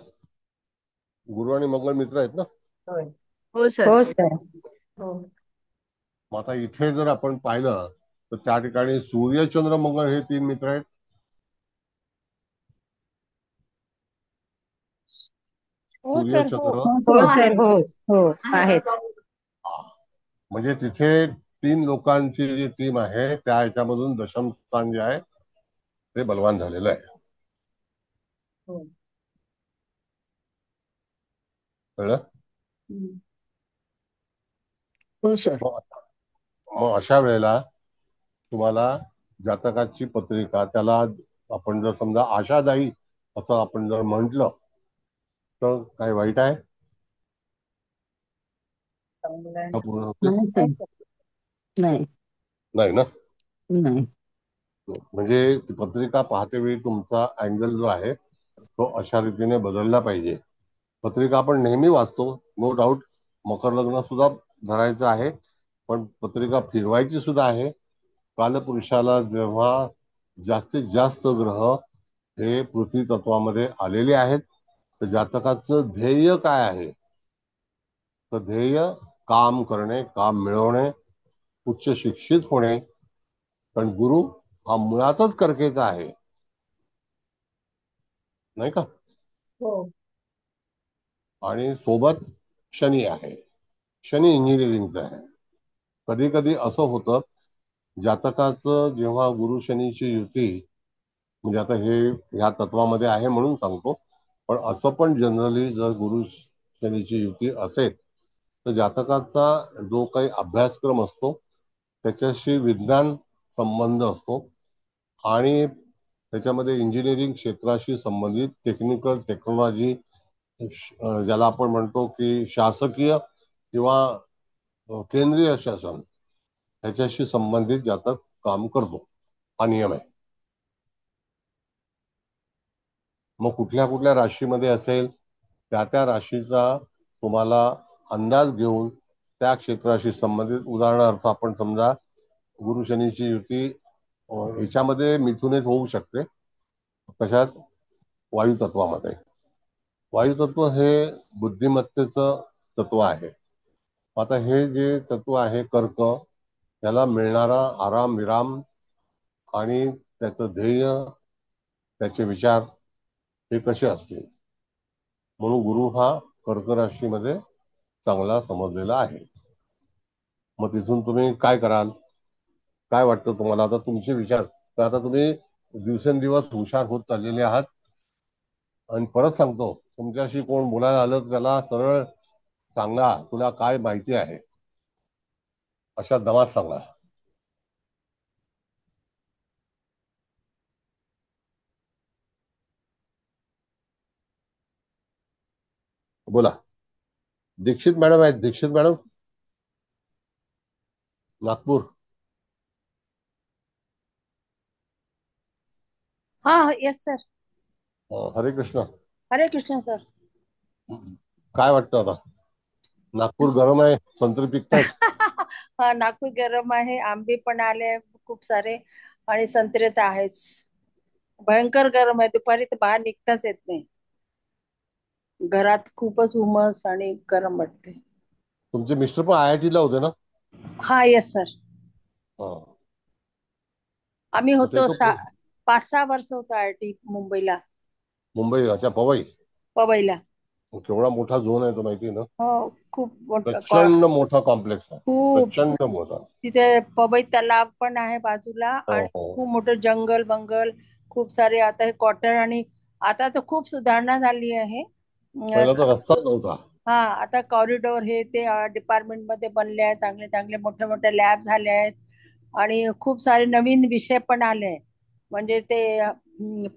गुरु आणि मंगळ मित्र आहेत ना. हो सर. हो सर. हो. मग आता इथे जर आपण पाहिलं, तर त्या ठिकाणी सूर्य चंद्र मंगळ हे 3 मित्र आहेत. हो सूर्य सर. हो. चंद्र, हो सर. हो हो आहेत. म्हणजे तिथे 3 लोकांची जी टीम आहे, त्या ह्याच्यामधून दशम स्थान जे आहे ते बलवान झालेलं आहे. हो. कळलं? हो सर. मग अशा वेळेला तुम्हाला जातकाची पत्रिका, त्याला आपण जर समजा आशादायी असं आपण जर म्हटलं, तर काय वाईट आहे का? पूर्ण होते नाही सर. नाही नाही ना. नाही. म्हणजे ती पत्रिका पाहते वेळी तुमचा अँगल जो आहे तो अशा रीतीने बदलला पाहिजे. पत्रिका आपण नेहमी वाचतो, नो डाऊट. मकर लग्न सुद्धा धरायचं आहे, पण पत्रिका फिरवायची सुद्धा आहे. कालपुरुषाला जेव्हा जास्तीत जास्त ग्रह हे पृथ्वी तत्वामध्ये आलेले आहेत, तर जातकाचं ध्येय काय आहे? तर ध्येय काम करणे, काम मिळवणे, उच्च शिक्षित होणे. पण गुरु हा मुळातच कर्केचा आहे, नाही का? हो. आणि सोबत शनी आहे. शनी इंजिनिअरिंगचं आहे. कधी कधी असं होतं, जातकाचं जेव्हा गुरु शनीची युती, म्हणजे आता हे या तत्वामध्ये आहे म्हणून सांगतो, पण असं पण जनरली जर गुरु शनीची युती असेल, तर जातकाचा जो काही अभ्यासक्रम असतो त्याच्याशी विज्ञान संबंध असतो, आणि त्याच्यामध्ये इंजिनिअरिंग क्षेत्राशी संबंधित टेक्निकल टेक्नॉलॉजी, ज्याला आपण म्हणतो की शासकीय किंवा केंद्रीय शासन, ह्याच्याशी संबंधित जातक काम करतो. हा नियम आहे. मग कुठल्या कुठल्या राशीमध्ये असेल, त्या राशीचा तुम्हाला अंदाज घेऊन त्या क्षेत्राशी संबंधित, उदाहरणार्थ आपण समजा गुरु शनीची युती याच्यामध्ये मिथुनेत होऊ शकते. कशात? वायुतत्वामध्ये. वायुतत्व हे बुद्धिमत्तेचं तत्व आहे. आता हे जे तत्व आहे कर्क, त्याला मिळणारा आराम विराम आणि त्याचं ध्येय, त्याचे विचार हे कसे असतील, म्हणून गुरु हा कर्क राशीमध्ये चांगला समजलेला आहे. मग तिथून तुम्ही काय कराल, काय वाटतं तुम्हाला? आता तुमचे विचार, तर आता तुम्ही दिवसेंदिवस हुशार होत चाललेले आहात. आणि परत सांगतो, तुमच्याशी कोण बोलायला आलं तर त्याला सरळ सांगा तुला काय माहिती आहे, अशा दमात सांगा. बोला. दीक्षित मॅडम आहेत. दीक्षित मॅडम, नागपूर. हा येस सर. हरे कृष्ण. हरे कृष्ण सर. काय वाटतं आता? नागपूर गरम आहे, संत्री पिकतायत. हा नागपूर गरम आहे, आंबे पण आले खूप सारे आणि संत्रे तर आहेच. भयंकर गरम आहे, दुपारी तर बाहेर निघताच येत नाही. घरात खूपच उमस आणि गरम वाटते. तुमचे मिस्टर पण IIT ला होते ना? हा येस सर. आम्ही मग ते होतो तो 5-6 वर्ष होतो IIT मुंबईला. मुंबई, अच्छा, पवई. पवईला. केवढा मोठा झोन आहे तो माहिती ना? हो खूप मोठा प्रचंड मोठा कॉम्प्लेक्स आहे, खूप. प्रचंड मोठा. तिथे पवई तलाव पण आहे बाजूला आणि हो. खूप मोठं जंगल बंगल खूप सारे. आता हे क्वार्टर आणि आता तर खूप सुधारणा झाली आहे. पहिला तर रस्ताच नव्हता. हा आता कॉरिडॉर हे ते डिपार्टमेंट मध्ये बनले आहेत, चांगले चांगले मोठे मोठे लॅब झाले आहेत आणि खूप सारे नवीन विषय पण आले. म्हणजे ते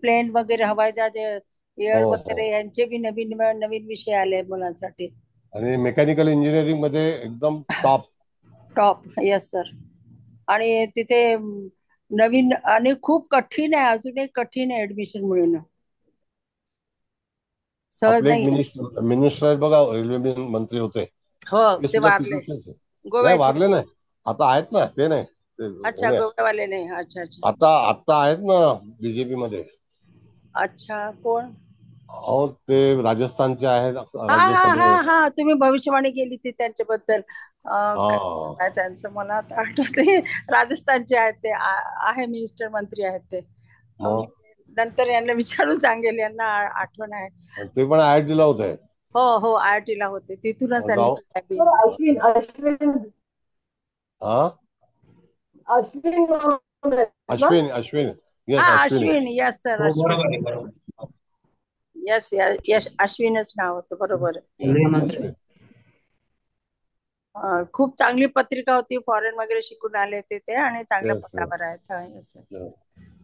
प्लेन वगैरे, हवाईचा जे एअर हो. वगैरे यांचे बी नवीन नवीन विषय आले मुलांसाठी. आणि मेकॅनिकल इंजिनिअरिंग मध्ये एकदम टॉप. Yes sir. आणि तिथे नवीन आणि खूप कठीण आहे, अजूनही कठीण आहे ऍडमिशन मिळणं, सहज आपले एक नाही. मिनिस्टर आहेत बघा, रेल्वे मंत्री होते, हो ते ते सुद्धा वारले, तिथलेच आहे. नाही, गोव्याचे. वारले नाही, आता आहेत ना. ते नाही, अच्छा, गोव्यावाले नाही. अच्छा अच्छा. आता आहेत ना बीजेपी मध्ये. अच्छा, कोण? अहो, ते राजस्थानचे आहेत, हा हा हा राज्यसभेत. हा तुम्ही भविष्यवाणी केली ती त्यांच्याबद्दल. हा. काय त्यांचं मला आता आठवते. राजस्थानचे आहेत ते, आहे मिनिस्टर मंत्री आहेत ते. मी मग नंतर यांना विचारून सांगेल, यांना आठवण आहे. ते पण IIT ला होते. हो हो IIT ला होते, तिथूनच त्यांनी गाव. अश्विन. येस, हा अश्विनी. अश्विन. यस सर, हो, अश्विन. बरोबर आहे, बरोबर. यस यस अश्विनच नाव होतं, बरोबर आहे. अश्विन. खूप चांगली पत्रिका होती, फॉरेन वगैरे शिकून आले होते ते आणि चांगल्या येस. पदावर आहेत. Yes sir.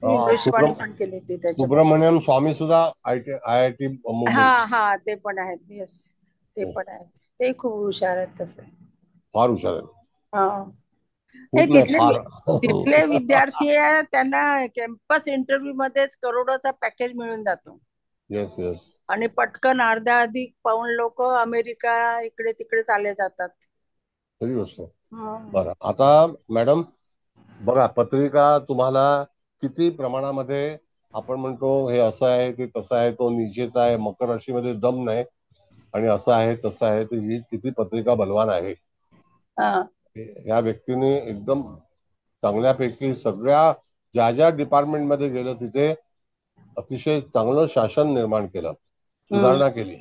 मी भविष्यवाणी पण केली होती त्याच्या. सुब्रमण्यम स्वामी सुद्धा IIT मुंबई. हा ते पण आहेत. येस, ते पण आहेत. ते खूप हुशार आहेत तसे. फार हुशार आहेत. हा. हे खूप नाही, फार. तिथले विद्यार्थी आहे, त्यांना कॅम्पस इंटरव्ह्यू मध्येच करोडोचा पॅकेज मिळून जातो. Yes yes. आणि पटकन अर्धा अधिक पाऊण लोक अमेरिका इकडे तिकडे चालले जातात. खरी गोष्ट. बरं, आता मॅडम बघा, पत्रिका तुम्हाला किती प्रमाणामध्ये आपण म्हणतो हे असं आहे, ते तसं आहे, तो निश्चित आहे, मकर राशीमध्ये दम नाही आणि असं आहे तसं आहे, तर ही किती पत्रिका बलवान आहे. या व्यक्तीने एकदम चांगल्यापैकी सगळ्या ज्या ज्या डिपार्टमेंट मध्ये गेलं तिथे अतिशय चांगलं शासन निर्माण केलं, सुधारणा केली.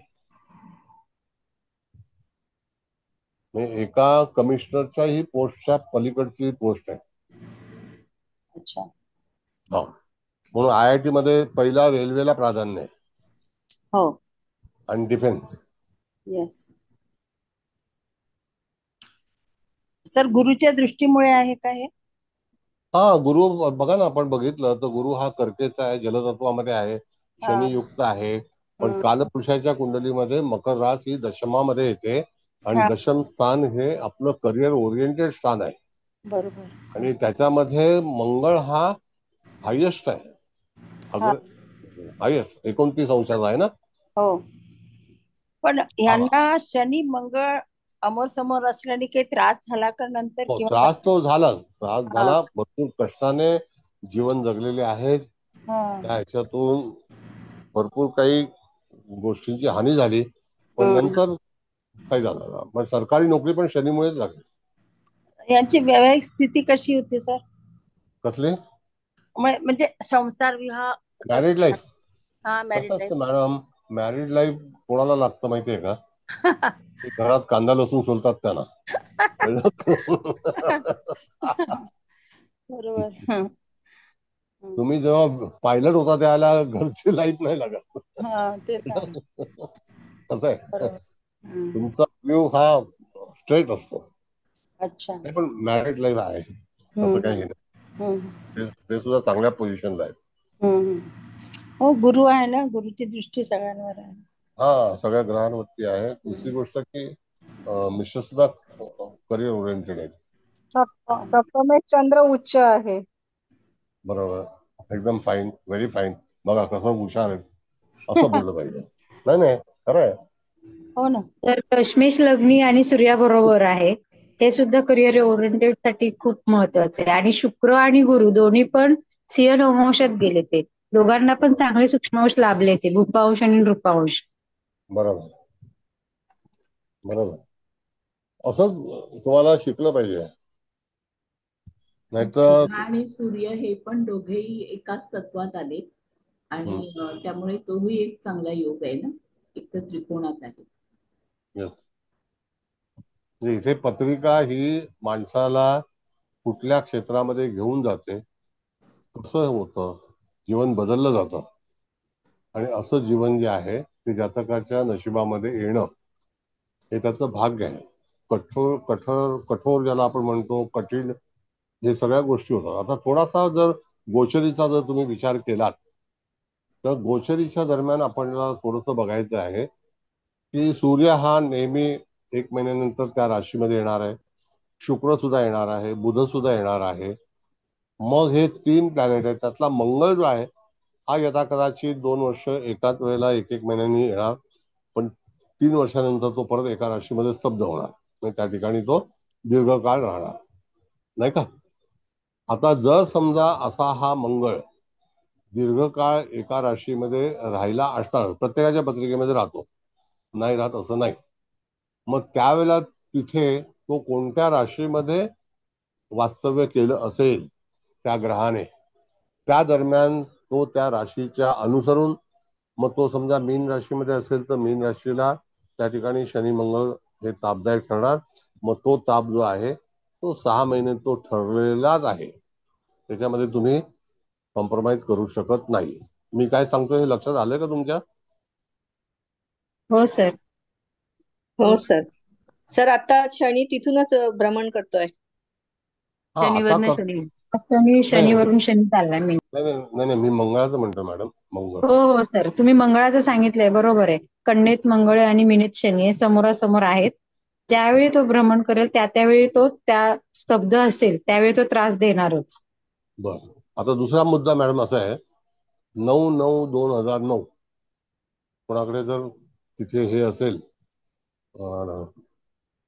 एका कमिशनरच्याही पोस्टच्या पलीकडची पोस्ट आहे. अच्छा. हा, म्हणून IIT मध्ये पहिला रेल्वेला प्राधान्य आहे. हो. आणि डिफेन्स. येस सर, गुरुच्या दृष्टीमुळे आहे का हे? हा, गुरु बघा ना, आपण बघितलं तर गुरु हा कर्केचा आहे, जलतत्वामध्ये आहे, शनियुक्त आहे, पण कालपुरुषाच्या कुंडलीमध्ये मकर रास ही दशमामध्ये येते आणि दशम स्थान हे आपलं करिअर ओरिएंटेड स्थान आहे. बरोबर. आणि त्याच्यामध्ये मंगळ हा हायेस्ट आहे, हायेस्ट 29 अंशाचा आहे ना. हो, पण यांना शनी मंगळ अमोर समोर असल्याने काही त्रास झाला का नंतर? त्रास तो झाला, भरपूर कष्टाने जीवन जगलेले आहेत, त्या ह्याच्यातून भरपूर काही गोष्टींची हानी झाली, पण नंतर काही झालं. पण सरकारी नोकरी पण शनीमुळेच लागली. यांची वैवाहिक स्थिती कशी होती सर? कसली? म्हणजे संसार विवाह. Married life. हा, मॅरिड कसं लाईफ. असतं मॅडम, मॅरिड लाईफ कोणाला लागतं माहितीये का? घरात कांदा लसूण सोलतात त्यांना. बरोबर. तुम्ही जेव्हा पायलट होता त्यावेळेला घरची लाईट नाही लागत. हा ते तर आहे. असं आहे. बरोबर. हम्म. तुमचा व्ह्यू हा स्ट्रेट असतो. अच्छा. ते पण मॅरिड लाईफ आहे, असं काही नाही. हम्म. ते सुद्धा चांगल्या पोझिशनला आहेत. हम्म. हो, गुरु आहे ना, गुरुची दृष्टी सगळ्यांवर आहे. हा, सगळ्या ग्रहांवरती आहे. दुसरी गोष्ट की मिस्टर सुद्धा करिअर ओरिएंटेड आहेत. सप्तमेत चंद्र उच्च आहे. बरोबर, एकदम फाईन, व्हेरी फाईन. बघा कसं हुशार आहेत, असं बोललं पाहिजे. नाही नाही, खरं आहे. हो ना. तर दशमेश लग्नी आणि सूर्याबरोबर आहे. हे सुद्धा करिअर ओरिएंटेड साठी खूप महत्वाचं आहे. आणि शुक्र आणि गुरु दोन्ही पण सिंह नवमांशात गेले, ते दोघांना पण चांगले सूक्ष्मांश लाभले, ते भूपांश आणि नृपांश. बरोबर बरोबर, असंच तुम्हाला शिकलं पाहिजे. नाहीतर चंद्र आणि सूर्य हे पण दोघेही एकाच तत्वात आले आणि त्यामुळे तोही एक चांगला योग आहे ना, एक तर त्रिकोणात आहे. येस, म्हणजे इथे पत्रिका ही माणसाला कुठल्या क्षेत्रामध्ये घेऊन जाते, कसं होतं, जीवन बदललं जातं. आणि असं जीवन जे आहे ते जातकाच्या नशिबामध्ये येणं हे त्याचं भाग्य आहे. कठोर कठोर कठोर ज्याला आपण म्हणतो, कठीण, हे सगळ्या गोष्टी होतात. आता थोडासा जर गोचरीचा जर तुम्ही विचार केलात तर गोचरीच्या दरम्यान आपल्याला थोडंसं बघायचं आहे की सूर्य हा नेहमी 1 महिन्यानंतर त्या राशीमध्ये येणार आहे, शुक्र सुद्धा येणार आहे, बुध सुद्धा येणार आहे. मग हे 3 प्लॅनेट आहेत, त्यातला मंगळ जो आहे हा यथा कदाचित 2 वर्ष एकाच वेळेला 1-1 महिन्यांनी येणार, पण 3 वर्षानंतर तो परत एका राशीमध्ये स्तब्ध होणार. म्हणजे त्या ठिकाणी तो दीर्घकाळ राहणार, नाही का. आता जर समजा असा हा मंगळ दीर्घकाळ एका राशीमध्ये राहिला असणार, प्रत्येकाच्या पत्रिकेमध्ये राहतो, नाही राहत असं नाही, मग त्यावेळेला तिथे तो कोणत्या राशीमध्ये वास्तव्य केलं असेल त्या ग्रहाने, त्या दरम्यान तो त्या राशीच्या अनुसरून, मग तो समजा मीन राशीमध्ये असेल तर मीन राशीला त्या ठिकाणी शनी मंगळ हे तापदायक ठरणार. मग तो ताप जो आहे तो 6 महिने तो ठरलेलाच आहे, त्याच्यामध्ये तुम्ही कॉम्प्रोमाइज करू शकत नाही. मी काय सांगतो हे लक्षात आलंय का तुमच्या? हो सर. हो सर. सर आता शनी तिथूनच भ्रमण करतोय. हा, आता शनिवरनं शनी, शनीवरून शनी चाललाय मी. नाही, मी मंगळाचं म्हणतो मॅडम, मंगळ. हो हो सर, तुम्ही मंगळाचं सांगितलंय, बरोबर आहे. कन्येत मंगळ आणि मीनेत शनी हे समोरासमोर आहेत. ज्यावेळी तो भ्रमण करेल त्यावेळी तो त्या स्तब्ध असेल, त्यावेळी तो त्रास देणारच. बर, आता दुसरा मुद्दा मॅडम असा आहे, 9/9/2009 कोणाकडे जर तिथे हे असेल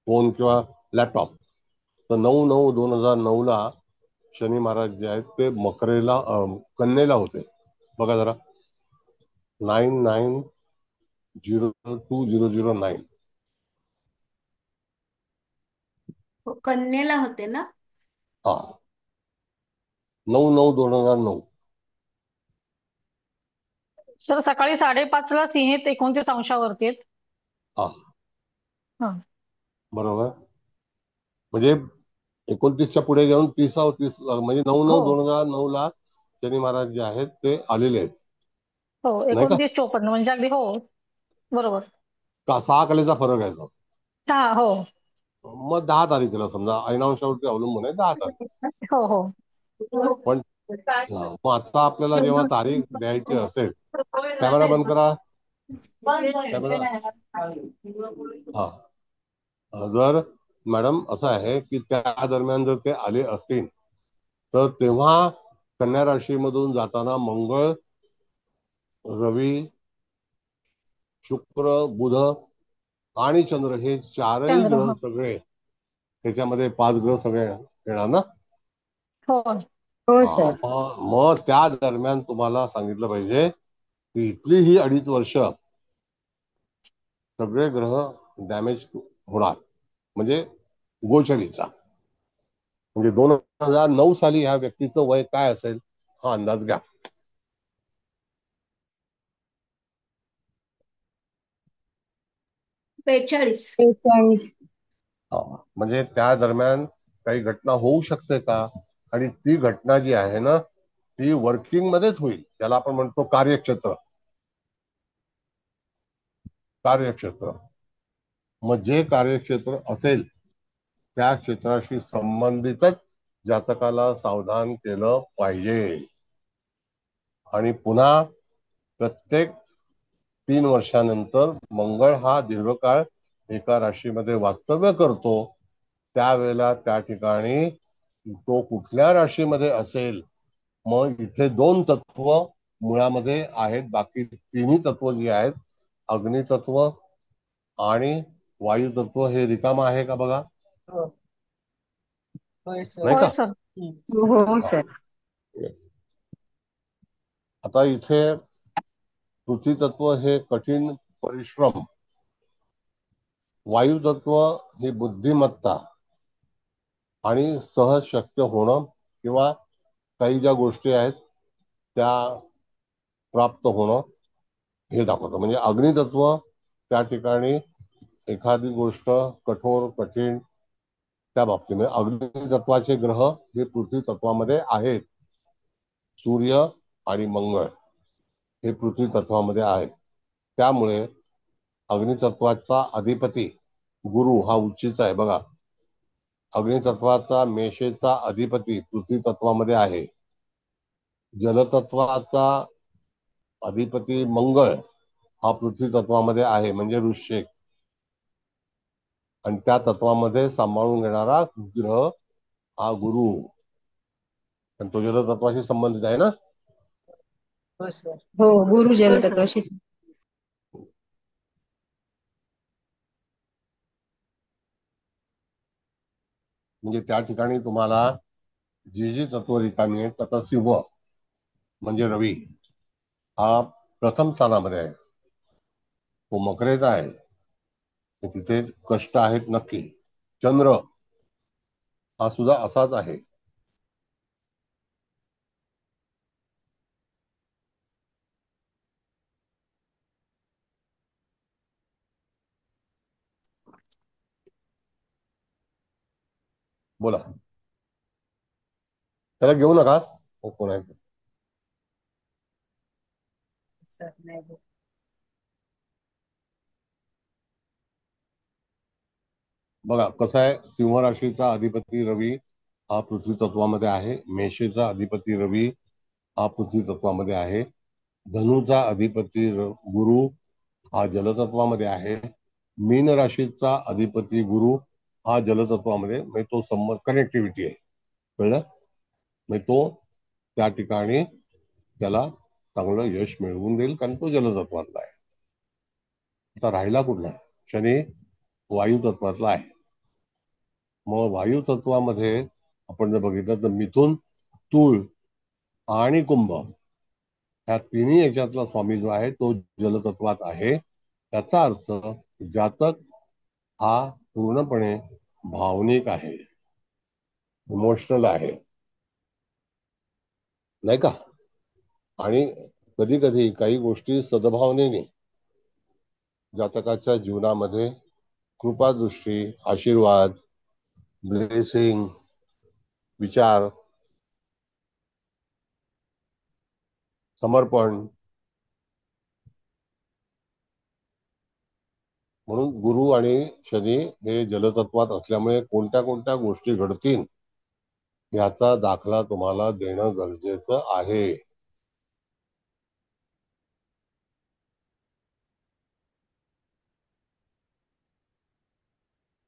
फोन किंवा लॅपटॉप, तर 9/9/2009 शनी महाराज जे आहेत ते मकरेला कन्येला होते. बघा जरा, 99020009. कन्येला होते ना. हा, 9/9/2009. सर सकाळी 5:30ला सिंहेत 29 अंशावरती आहेत. हा, हा, बरोबर. म्हणजे 29च्या पुढे घेऊन 30 म्हणजे 9/9/2009 शनी महाराज जे आहेत ते आलेले आहेत. हो, नाही का? 29-54 म्हणजे अगदी हो, बरोबर. का 6 कलेचा फरक आहे तो. हो, मग 10 तारखेला समजा, ऐनांशावरती अवलंबून आहे 10 तारीख. हो हो. पण मग आता आपल्याला जेव्हा तारीख द्यायची असेल, कॅमेरा बंद करा. कॅमेरा, हा, जर मॅडम असं आहे की त्या दरम्यान जर ते आले असतील तर तेव्हा कन्या राशीमधून जाताना मंगळ, रवी, शुक्र, बुध आणि चंद्र हे 4ही ग्रह सगळे, त्याच्यामध्ये 5 ग्रह सगळे येणार ना. हो हो सर. मग त्या दरम्यान तुम्हाला सांगितलं पाहिजे की इथली ही 2.5 वर्ष सगळे ग्रह डॅमेज होणार, म्हणजे गोचरीचा. म्हणजे 2009 साली ह्या व्यक्तीचं वय काय असेल हा अंदाज घ्या. बेचाळीस. म्हणजे त्या दरम्यान काही घटना होऊ शकते का, आणि ती घटना जी आहे ना ती वर्किंग मध्येच होईल. त्याला आपण म्हणतो कार्यक्षेत्र. कार्यक्षेत्र मग जे कार्यक्षेत्र असेल त्या क्षेत्राशी संबंधितच जातकाला सावधान केलं पाहिजे. आणि पुन्हा प्रत्येक 3 वर्षानंतर मंगळ हा दीर्घकाळ एका राशीमध्ये वास्तव्य करतो. त्यावेळेला त्या ठिकाणी तो कुठल्या राशीमध्ये असेल, मग इथे 2 तत्व मुळामध्ये आहेत. बाकी तिन्ही तत्व जी आहेत, अग्नितत्व आणि वायू तत्व, हे रिकाम आहे का बघा? नाही का? हो सर. आता इथे पृथ्वी तत्व हे कठीण परिश्रम, वायू तत्व ही बुद्धिमत्ता आणि सहज शक्य होणं किंवा काही ज्या गोष्टी आहेत त्या प्राप्त होणं हे दाखवतं. म्हणजे अग्नितत्व त्या ठिकाणी एखादी गोष्ट कठोर कठीण त्या बाबतीमध्ये अग्नितत्वाचे ग्रह हे पृथ्वी तत्वामध्ये आहेत. सूर्य आणि मंगळ हे पृथ्वी तत्वामध्ये आहेत. त्यामुळे अग्नितत्वाचा अधिपती गुरु हा उच्चीचा आहे बघा. अग्नितत्वाचा मेषेचा अधिपती पृथ्वी तत्वामध्ये आहे. जलतत्वाचा अधिपती मंगळ हा पृथ्वी तत्वामध्ये आहे, म्हणजे वृश्चिक. आणि त्या तत्वामध्ये सांभाळून घेणारा ग्रह हा गुरु, पण तो जलतत्वाशी संबंधित आहे ना. हो, गुरु जलतत्वाशी. म्हणजे त्या ठिकाणी तुम्हाला जी जी तत्व रिकामी आहेत, त्याचा सिंह म्हणजे रवी हा प्रथम स्थानामध्ये आहे. तो मकरेचा आहे, तिथे कष्ट आहेत नक्की. चंद्र हा सुद्धा असाच आहे. बोला, त्याला घेऊ नका. कोण आहे? बघा कसं आहे, सिंह राशीचा अधिपती रवी हा पृथ्वी तत्वामध्ये आहे. मेषेचा अधिपती रवी हा पृथ्वी तत्वामध्ये आहे. धनुचा अधिपती गुरु हा जलतत्वामध्ये आहे. मीन राशीचा अधिपती गुरु हा जलतत्वामध्ये, म्हणजे तो कनेक्टिव्हिटी आहे. कळलं? म्हणजे तो त्या ठिकाणी त्याला चांगलं यश मिळवून देईल, कारण तो जलतत्वातला आहे. आता राहिला कुठला? शनी वायू तत्वातला आहे. मग वायू तत्वामध्ये आपण जर बघितलं तर मिथुन, तूळ आणि कुंभ ह्या तिन्ही याच्यातला स्वामी जो आहे तो जलतत्वात आहे. याचा अर्थ जातक हा पूर्णपणे भावनिक आहे, इमोशनल आहे, नाही का. आणि कधी कधी काही गोष्टी सद्भावनेने जातकाच्या जीवनामध्ये कृपादृष्टी, आशीर्वाद, ब्लेसिंग, विचार, समर्पण, म्हणून गुरु आणि शनी हे जलतत्वात असल्यामुळे कोणत्या कोणत्या गोष्टी घडतील याचा दाखला तुम्हाला देणं गरजेचं आहे.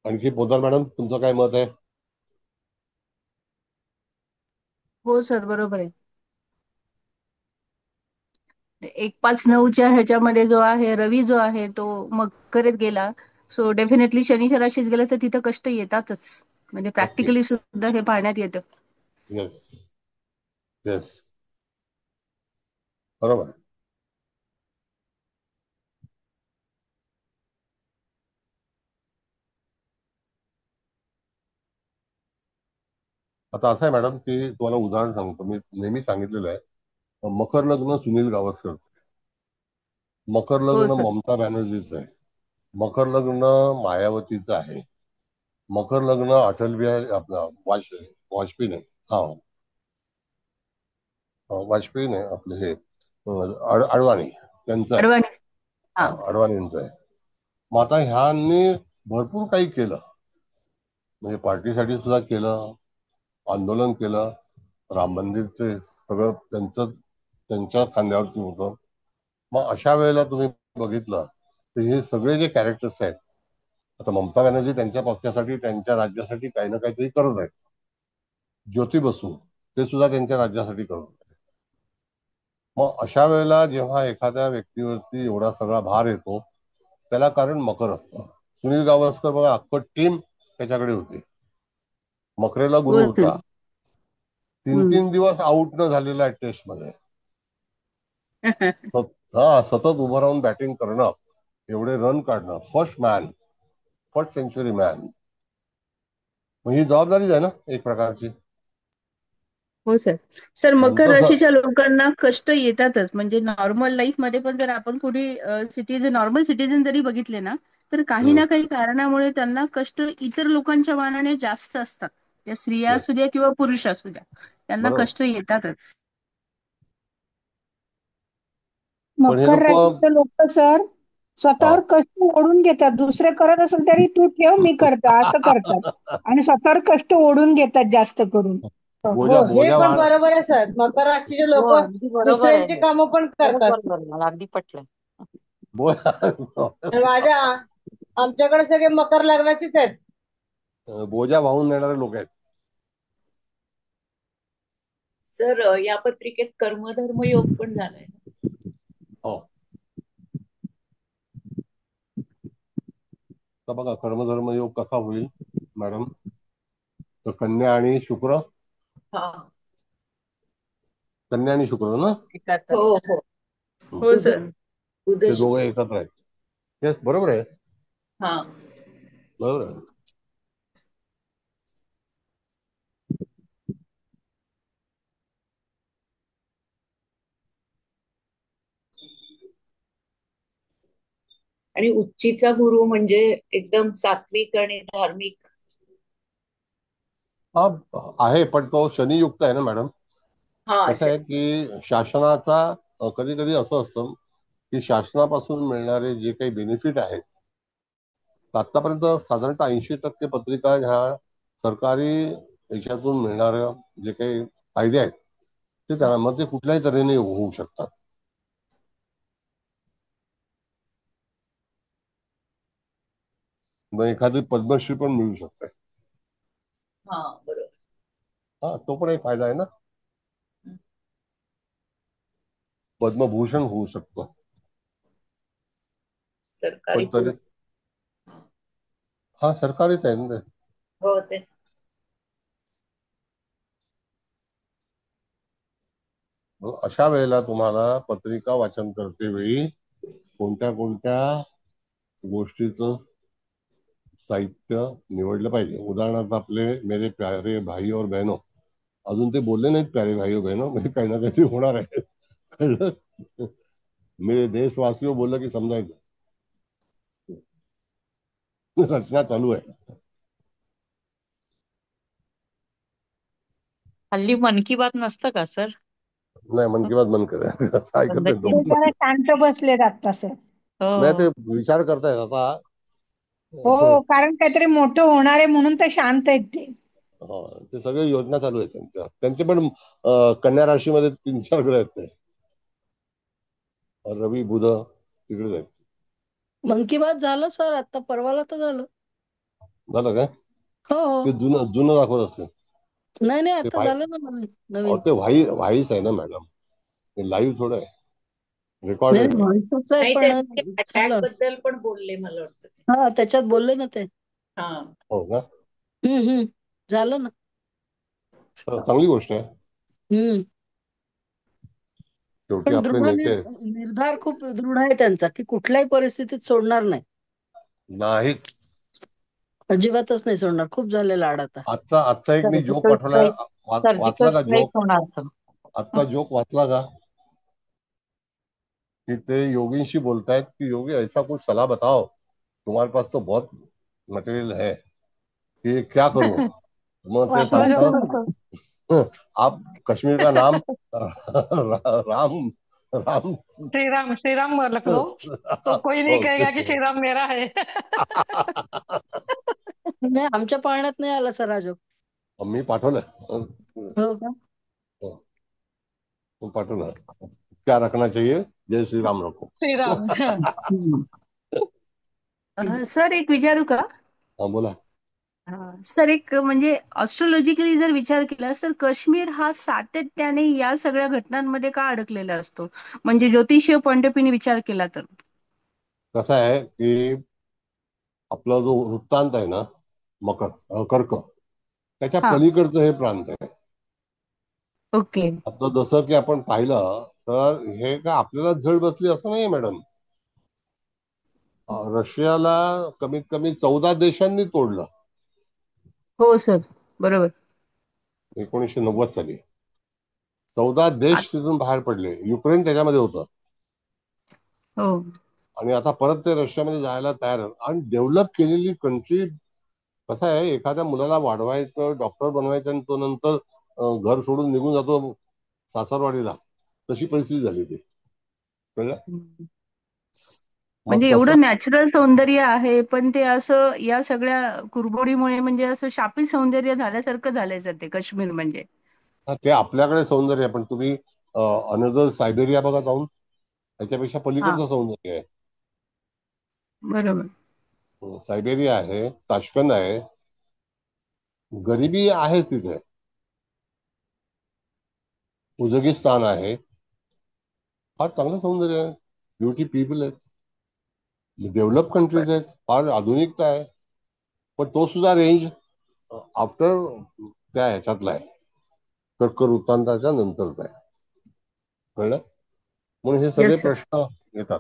आणखी पोदार मॅडम, तुमचं काय मत आहे? हो सर, बरोबर आहे. 1-5-9च्या ह्याच्यामध्ये जो आहे रवी जो आहे तो मकरेत गेला, सो डेफिनेटली शनीच्या राशीत गेला तर तिथं कष्ट येतातच. म्हणजे प्रॅक्टिकली सुद्धा हे पाहण्यात येतं. येस येस, बरोबर. आता असं आहे मॅडम की तुम्हाला उदाहरण सांगतो. मी नेहमी सांगितलेलं आहे, मकर लग्न सुनील गावस्कर, मकर हो लग्न सर. ममता बॅनर्जीचं आहे, मकर लग्न मायावतीचं आहे, मकर लग्न अटल बिहारी आपला वाजपेयी नाही. हा, वाजपेयी नाही, आपले हे अडवाणी त्यांचं आहे. अडवाणी. हा. अडवाणींचं आहे. मग आता ह्यांनी भरपूर काही केलं, म्हणजे पार्टीसाठी सुद्धा केलं, आंदोलन केलं, राम मंदिरचे सगळं त्यांच्या खांद्यावरती होतं. मग अशा वेळेला तुम्ही बघितलं तर हे सगळे जे कॅरेक्टर्स आहेत, आता ममता बॅनर्जी त्यांच्या पक्षासाठी त्यांच्या राज्यासाठी काही ना काहीतरी करत आहेत. ज्योती बसू ते सुद्धा त्यांच्या राज्यासाठी करत आहेत. मग अशा वेळेला जेव्हा एखाद्या व्यक्तीवरती एवढा सगळा भार येतो, त्याला कारण मकर असतं. सुनील गावस्कर बघा, अख्खं टीम त्याच्याकडे होती. मकरेला गुरु होता, 3 दिवस आउट न झालेला आहे टेस्ट मध्ये. सतत उभं राहून बॅटिंग करणं, एवढे रन काढणं, फर्स्ट सेंचुरी मॅन, मग ही जबाबदारीच आहे ना एक प्रकारची. हो सर मकर नंतर राशीच्या लोकांना कष्ट येतातच. म्हणजे नॉर्मल लाईफ मध्ये पण जर आपण कुठे नॉर्मल सिटीजन जरी बघितले ना, तर काही ना काही कारणामुळे त्यांना कष्ट इतर लोकांच्या मानाने जास्त असतात. त्या स्त्रिया असू द्या किंवा पुरुष असू द्या, त्यांना कष्ट येतातच. मकर राशीचे लोक सर स्वतःवर कष्ट ओढून घेतात. दुसरे करत असेल तरी तू ठेव, मी करतो असं करतात, आणि स्वतःवर कष्ट ओढून घेतात जास्त करून. बोजा हे पण बरोबर आहे सर. मकर राशीचे लोक दुसऱ्यांची कामं पण करतात. मला अगदी पटलं. आमच्याकडे सगळे मकर लग्नाचीच आहेत. बोजा वाहून नेणारे लोक आहेत सर. या पत्रिकेत कर्मधर्म योग पण झालाय. हो. तर बघा कर्मधर्म योग कसा होईल मॅडम, तर कन्या आणि शुक्र, कन्या आणि शुक्र ना. हो हो हो सर. ते दोघं एकत्र आहेत. येस, बरोबर आहे. हा, बरोबर आहे. आणि उच्चीचा गुरु म्हणजे एकदम सात्विक आणि धार्मिक. हा आहे, पण तो शनियुक्त आहे ना मॅडम. कसं आहे की शासनाचा कधी कधी असं असतं की शासनापासून मिळणारे जे काही बेनिफिट आहेत, आतापर्यंत साधारणतः 80% पत्रिका ह्या सरकारी याच्यातून मिळणाऱ्या जे काही फायदे आहेत ते त्यामध्ये कुठल्याही तऱ्हेने होऊ शकतात. मग एखादी पद्मश्री पण मिळू शकते. हा बरोबर. हा, तो पण एक फायदा आहे ना. पद्मभूषण होऊ शकतं. सरकारी पण तरी हा सरकारीच आहे ना ते. हो तेच. अशा वेळेला तुम्हाला पत्रिका वाचन करते वेळी कोणत्या कोणत्या गोष्टीचं साहित्य निवडलं पाहिजे. उदाहरणार्थ आपले मेरे प्यारे भाई और बहनों, अजून ते बोलले नाहीत प्यारे भाई और बहनों, म्हणजे काही ना काहीतरी होणार आहे. कळलं? मेरे देशवासियों बोललं की समजायचं रचना चालू आहे. हल्ली मन की बात नसतं का सर? नाही, मन की बात बंद करा. ऐकत नाही ते जरा शांत बसलेत आता सर. नाही, ते विचार करतायत आता. हो, कारण काहीतरी मोठं होणार आहे म्हणून तर शांत आहेत ते. ते सगळे योजना चालू आहेत त्यांचे पण कन्या राशीमध्ये 3-4 ग्रह आहेत. ते रवी बुध तिकडे आहेत. मन की बात झालं सर, आता परवाला तर झालं काय. हो, ते जुनं दाखवत असते. नाही आता झालं ना नवीन. ते व्हाईस आहे ना मॅडम, ते लाईव्ह थोडं आहे, रेकॉर्डेड आहे. व्हॉइसच आहे पण अटॅक बद्दल पण बोलले मला वाटतं. हा, त्याच्यात बोलले ना ते. हो का. झालं ना. चांगली गोष्ट आहे. शेवटी पण आपले नेते निर्धार खूप दृढ आहे त्यांचा, की कुठल्याही परिस्थितीत सोडणार नाही. अजिबातच नाही सोडणार. खूप झाले लाड आता. आजचा एक मी जोक पाठवला, वाचला का जोक? आजचा जोक वाचला का? कि ते योगींशी बोलतायत की योगी ऐसा कुछ सलाह बताओ, तुम्हारे पास तो बहुत मटेरियल है कि क्या करूं. मग ते सांगतात आप कश्मीर का नाम राम राम श्रीराम श्रीराम रख दो तो कोई नहीं कहेगा की श्रीराम मेरा है. नाही आमच्या पाळण्यात नाही आला सर राजू. मी पाठवलं. हो का? पाठवलं. क्या रखना चाहिए? जय श्री राम रखो. श्रीराम. सर एक विचारू का? हा बोला. सर एक म्हणजे ऑस्ट्रोलॉजिकली जर विचार केला तर काश्मीर हा सातत्याने या सगळ्या घटनांमध्ये का अडकलेला असतो, म्हणजे ज्योतिषीय पॉइंट ऑफ व्ह्यू विचार केला तर? कसं आहे की आपला जो वृत्तांत आहे ना कर्क त्याच्या पलीकडचं हे प्रांत आहे. ओके. आता जसं की आपण पाहिलं तर हे का आपल्याला झळ बसली असं नाही मॅडम. रशियाला कमीत कमी 14 देशांनी तोडलं. हो सर बरोबर. 1990 साली 14 देश तिथून बाहेर पडले. युक्रेन त्याच्यामध्ये होतं. हो. आणि आता परत ते रशियामध्ये जायला तयार. आणि डेव्हलप केलेली कंट्री कसं आहे, एखाद्या मुलाला वाढवायचं, डॉक्टर बनवायचं आणि तो नंतर घर सोडून निघून जातो सासरवाडीला, तशी परिस्थिती झाली ती. कळलं? म्हणजे एवढं नॅचरल सौंदर्य आहे पण ते असं या सगळ्या कुरबोडीमुळे म्हणजे असं शापित सौंदर्य झाल्यासारखं झालंय सर ते काश्मीर म्हणजे. ते आपल्याकडे सौंदर्य आहे पण तुम्ही अनदर सायबेरिया बघा जाऊन, त्याच्यापेक्षा पलीकडचं सौंदर्य आहे. बरोबर. सायबेरिया आहे, ताश्कंद आहे, गरिबी आहे तिथे. उझबेकिस्तान आहे, फार चांगलं सौंदर्य आहे, ब्युटी पीपल आहेत, डेव्हलप कंट्रीज आहेत, फार आधुनिकता आहे. पण तो सुद्धा रेंज आफ्टर त्या ह्याच्यातला आहे, कर्कवृत्तांताच्या नंतरचा आहे. कळलं? म्हणून हे सगळे प्रश्न येतात.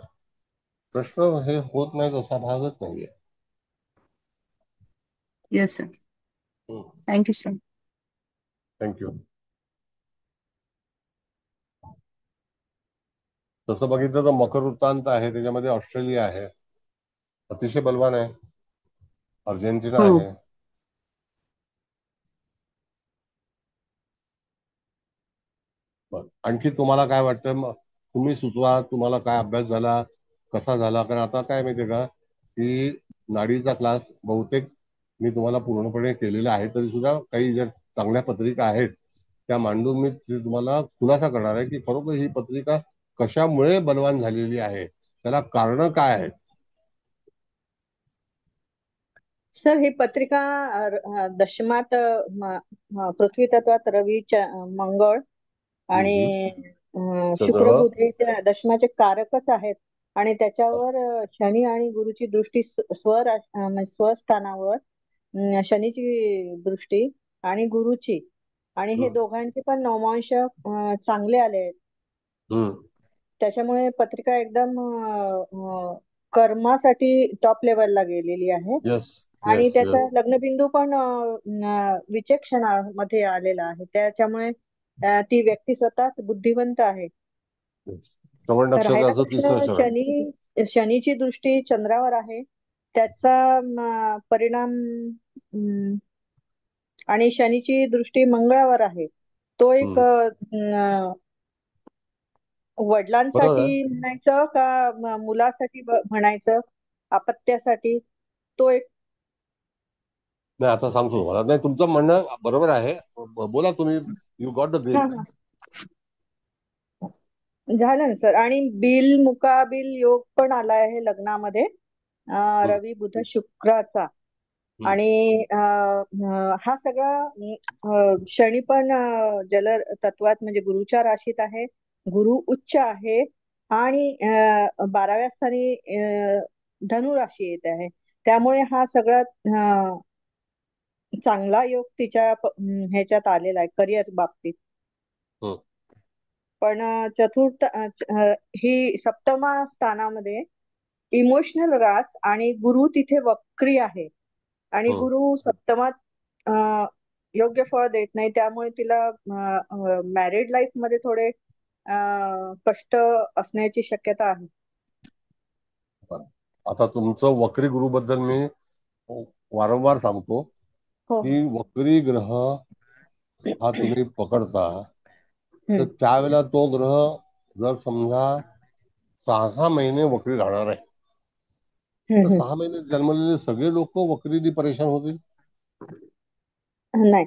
प्रश्न हे होत नाहीत असा भागच नाहीये. Yes sir. Thank you sir. Thank you. तसं बघितलं तर मकर वृत्तांत आहे, त्याच्यामध्ये ऑस्ट्रेलिया आहे, अतिशय बलवान आहे, अर्जेंटिना आहे. आणखी तुम्हाला काय वाटतं? तुम्ही सुचवा, तुम्हाला काय अभ्यास झाला, कसा झाला? कारण आता काय माहितीये का की नाडीचा क्लास बहुतेक मी तुम्हाला पूर्णपणे केलेला आहे, तरी सुद्धा काही ज्या चांगल्या पत्रिका आहेत त्या मांडून मी तुम्हाला खुलासा करणार आहे की खरोखर ही पत्रिका कशामुळे बलवान झालेली आहे, त्याला कारण काय आहेत. सर ही पत्रिका दशमात पृथ्वी तत्वात रवी, मंगळ आणि शुक्र बुध हे दशमाचे कारकच आहेत. आणि त्याच्यावर शनी आणि गुरुची दृष्टी स्वस्थानावर, शनीची दृष्टी आणि गुरुची, आणि हे दोघांचे पण नवमांश चांगले आले आहेत. त्याच्यामुळे पत्रिका एकदम कर्मासाठी टॉप लेवलला गेलेली आहे. आणि त्याचा लग्नबिंदू पण विचक्षणामध्ये आलेला आहे. त्याच्यामुळे ती व्यक्ती स्वतः बुद्धिवंत आहे. शनीची दृष्टी चंद्रावर आहे, त्याचा परिणाम, आणि शनीची दृष्टी मंगळावर आहे. तो एक वडिलांसाठी म्हणायचं का मुलासाठी म्हणायचं, अपत्यासाठी, तो एक. नाही आता सांगतो तुम्हाला. नाही तुमचं म्हणणं बरोबर आहे, बोला तुम्ही. You got the green. झालं ना सर. आणि बिल मुकाबिल योग पण आला आहे लग्नामध्ये, रवी बुध शुक्राचा. आणि हा सगळा शनी पण जल तत्वात म्हणजे गुरुच्या राशीत आहे, गुरु उच्च आहे, आणि 12व्या स्थानी धनु राशी येत आहे. त्यामुळे हा सगळा चांगला योग तिच्या ह्याच्यात आलेला आहे करिअर बाबतीत. पण चतुर्थ ही सप्तमा स्थानामध्ये इमोशनल रास, आणि गुरु तिथे वक्री आहे, आणि गुरु सप्तमात योग्य फळ देत नाही. त्यामुळे तिला मॅरिड लाईफ मध्ये थोडे कष्ट असण्याची शक्यता आहे. आता तुमचं वक्री गुरु बद्दल मी वारंवार सांगतो की वक्री ग्रह हा तुम्ही पकडता, तर हम्म, त्यावेळेला तो ग्रह जर समजा 6 महिने वक्री राहणार आहे, तर हम्म. 6 महिने जन्मलेले सगळे लोक वक्रीने परेशान होतील. नाही.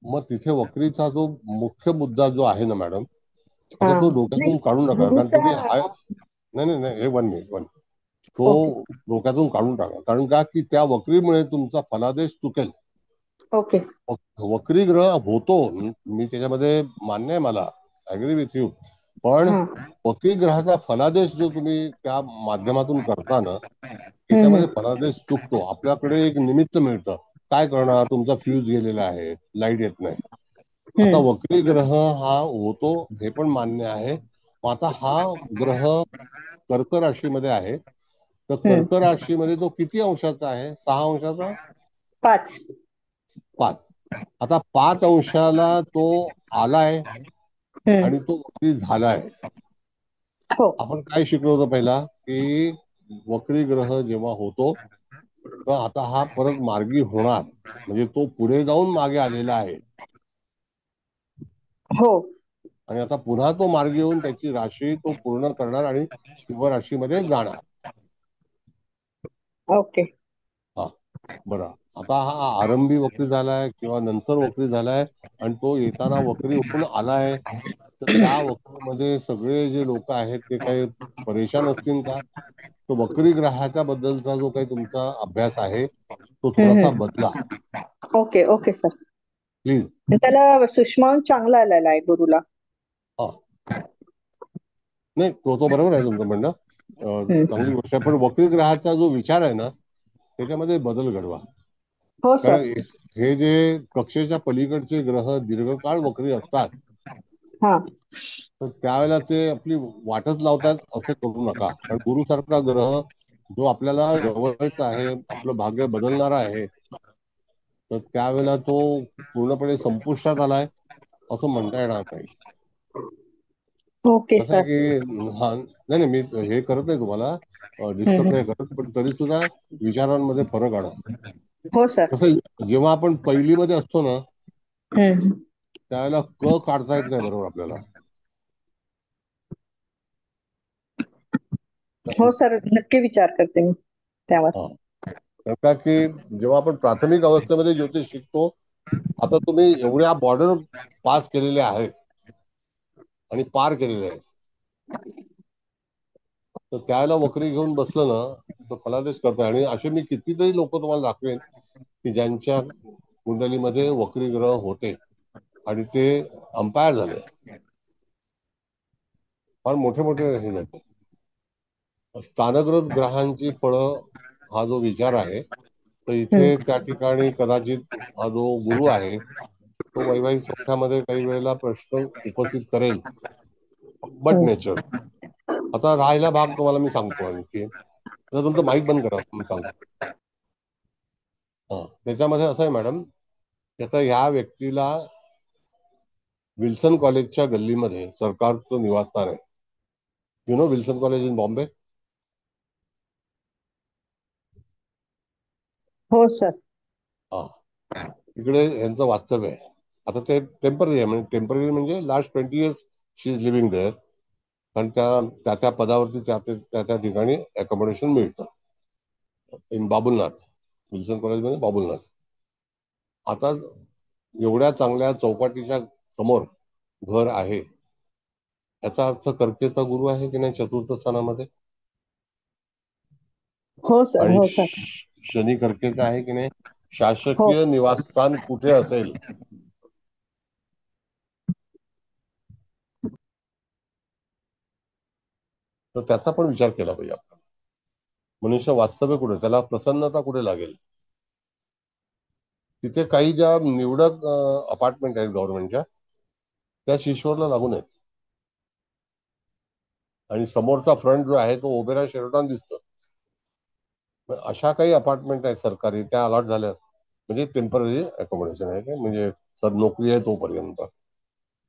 मग तिथे वक्रीचा जो मुख्य मुद्दा जो आहे ना मॅडम, हा आता तो नाही, डोक्यातून काढून टाका. कारण तुम्ही हाय, गुरुचा. नाही नाही नाही, हे वन तो ओके डोक्यातून काढून टाका. कारण का की त्या वक्रीमुळे तुमचा फलादेश चुकेल. ओके. वक्री ग्रह होतो, मी त्याच्यामध्ये मान्य आहे, मला ऍग्री विथ यू. पण हा. वक्री ग्रहाचा फलादेश जो तुम्ही त्या माध्यमातून करता ना, हम्म, त्याच्यामध्ये फलादेश चुकतो. आपल्याकडे एक निमित्त मिळतं. काय करणार, तुमचा फ्यूज गेलेला आहे, लाईट येत नाही. आता हम्म, वक्री ग्रह हा होतो हे पण मान्य आहे. मग आता हा ग्रह कर्क राशीमध्ये आहे, तर हम्म. कर्क राशीमध्ये तो किती अंशाचा आहे? 6 अंशाचा. 5. 5. आता 5 अंशाला तो आलाय हम्म. आणि तो वक्री झालाय. हो. आपण काय शिकलो होतो पहिला, की वक्री ग्रह जेव्हा होतो, तर आता हा परत मार्गी होणार, म्हणजे तो पुढे जाऊन मागे आलेला आहे. हो. आणि आता पुन्हा तो मार्गी येऊन त्याची राशी तो पूर्ण करणार आणि सिंह राशीमध्ये जाणार. ओके. हा, बरं. आता हा आरंभी वक्री झालाय किंवा नंतर वक्री झालाय, आणि तो येताना वक्री होऊन आलाय, तर त्या वक्रीमध्ये सगळे जे लोक आहेत ते काही परेशान असतील का? तो वक्री ग्रहाच्या बद्दलचा जो काही तुमचा अभ्यास आहे तो थोडासा बदला, ओके ओके सर. प्लीज. त्याला सुषमांक चांगला आलेला आहे गुरुला. हा, नाही, तो बरोबर आहे तुमचं म्हणणं. चांगली गोष्ट आहे. पण वक्री ग्रहाचा जो विचार आहे ना, त्याच्यामध्ये बदल घडवा. हो सर. कारण हे जे कक्षेच्या पलीकडचे ग्रह दीर्घकाळ वक्री असतात, हा. तर त्यावेळेला ते आपली वाटच लावतात, असं करू नका. कारण गुरुसारखा ग्रह जो आपल्याला जवळचा आहे, आपलं भाग्य बदलणारा आहे, तर त्यावेळेला तो पूर्णपणे संपुष्टात आलाय असं म्हणता येणार नाही. ओके कसं आहे सर. की, हा, नाही नाही, मी हे करत नाही तुम्हाला डिस्टर्ब नाही करत, पण तरी सुद्धा विचारांमध्ये फरक आणा. हो सर. कसं, जेव्हा आपण पहिलीमध्ये असतो ना, हम्म. त्यावेळेला क काढता येत नाही बरोबर आपल्याला. हो सर, नक्की विचार करते मी त्यावर. हा, कारण का की जेव्हा आपण प्राथमिक अवस्थेमध्ये ज्योतिष शिकतो, आता तुम्ही एवढ्या बॉर्डर पास केलेले आहेत आणि पार केलेले आहेत, तर त्यावेळेला वक्री घेऊन बसलं ना, तर फलादेश करताय. आणि असे मी कितीतरी लोक तुम्हाला दाखवेन की ज्यांच्या कुंडलीमध्ये वक्री ग्रह होते आणि ते अंपायर झाले, फार मोठे मोठे हे झाले. स्थानग्रस्त ग्रहांची फळं हा जो विचार आहे, तर इथे त्या ठिकाणी कदाचित हा जो गुरु आहे तो वैवाहिक सौख्यामध्ये काही वेळेला प्रश्न उपस्थित करेल, बट नेचर. आता राहिला भाग तुम्हाला मी सांगतो आणखी. आता तुमचं माईक बंद करा, मी सांगतो. हा, त्याच्यामध्ये असं आहे मॅडम, की आता ह्या व्यक्तीला विल्सन कॉलेजच्या गल्लीमध्ये सरकारचं निवासस्थान आहे. You know Wilson college in Bombay? हो सर. हा, इकडे यांचं वास्तव्य आहे. आता ते टेम्पररी आहे, म्हणजे टेम्पररी म्हणजे last 20 years she is living there. कारण त्या त्या पदावरती त्या त्या ठिकाणी अकोमोडेशन मिळतं इन बाबुलनाथ, विल्सन कॉलेजमध्ये बाबुलनाथ. आता एवढ्या चांगल्या चौपाटीच्या समोर घर आहे, याचा अर्थ कर्केचा गुरु आहे की नाही चतुर्थ स्थानामध्ये, हो सर. आणि हो सर. शनी कर्केचा आहे की नाही. हो. शासकीय निवासस्थान कुठे असेल, तर त्याचा पण विचार केला पाहिजे आपण. मनुष्य वास्तव्य कुठे, त्याला प्रसन्नता कुठे लागेल. तिथे काही ज्या निवडक अपार्टमेंट आहेत गव्हर्नमेंटच्या, त्या शिश्वरला लागून आहेत. आणि समोरचा फ्रंट जो आहे तो ओबेरा शेरटॉन दिसतो. अशा काही अपार्टमेंट आहेत सरकारी, त्या अलॉट झाल्या, म्हणजे टेम्पररी अकोमोडेशन आहे, म्हणजे सर नोकरी आहे तोपर्यंत.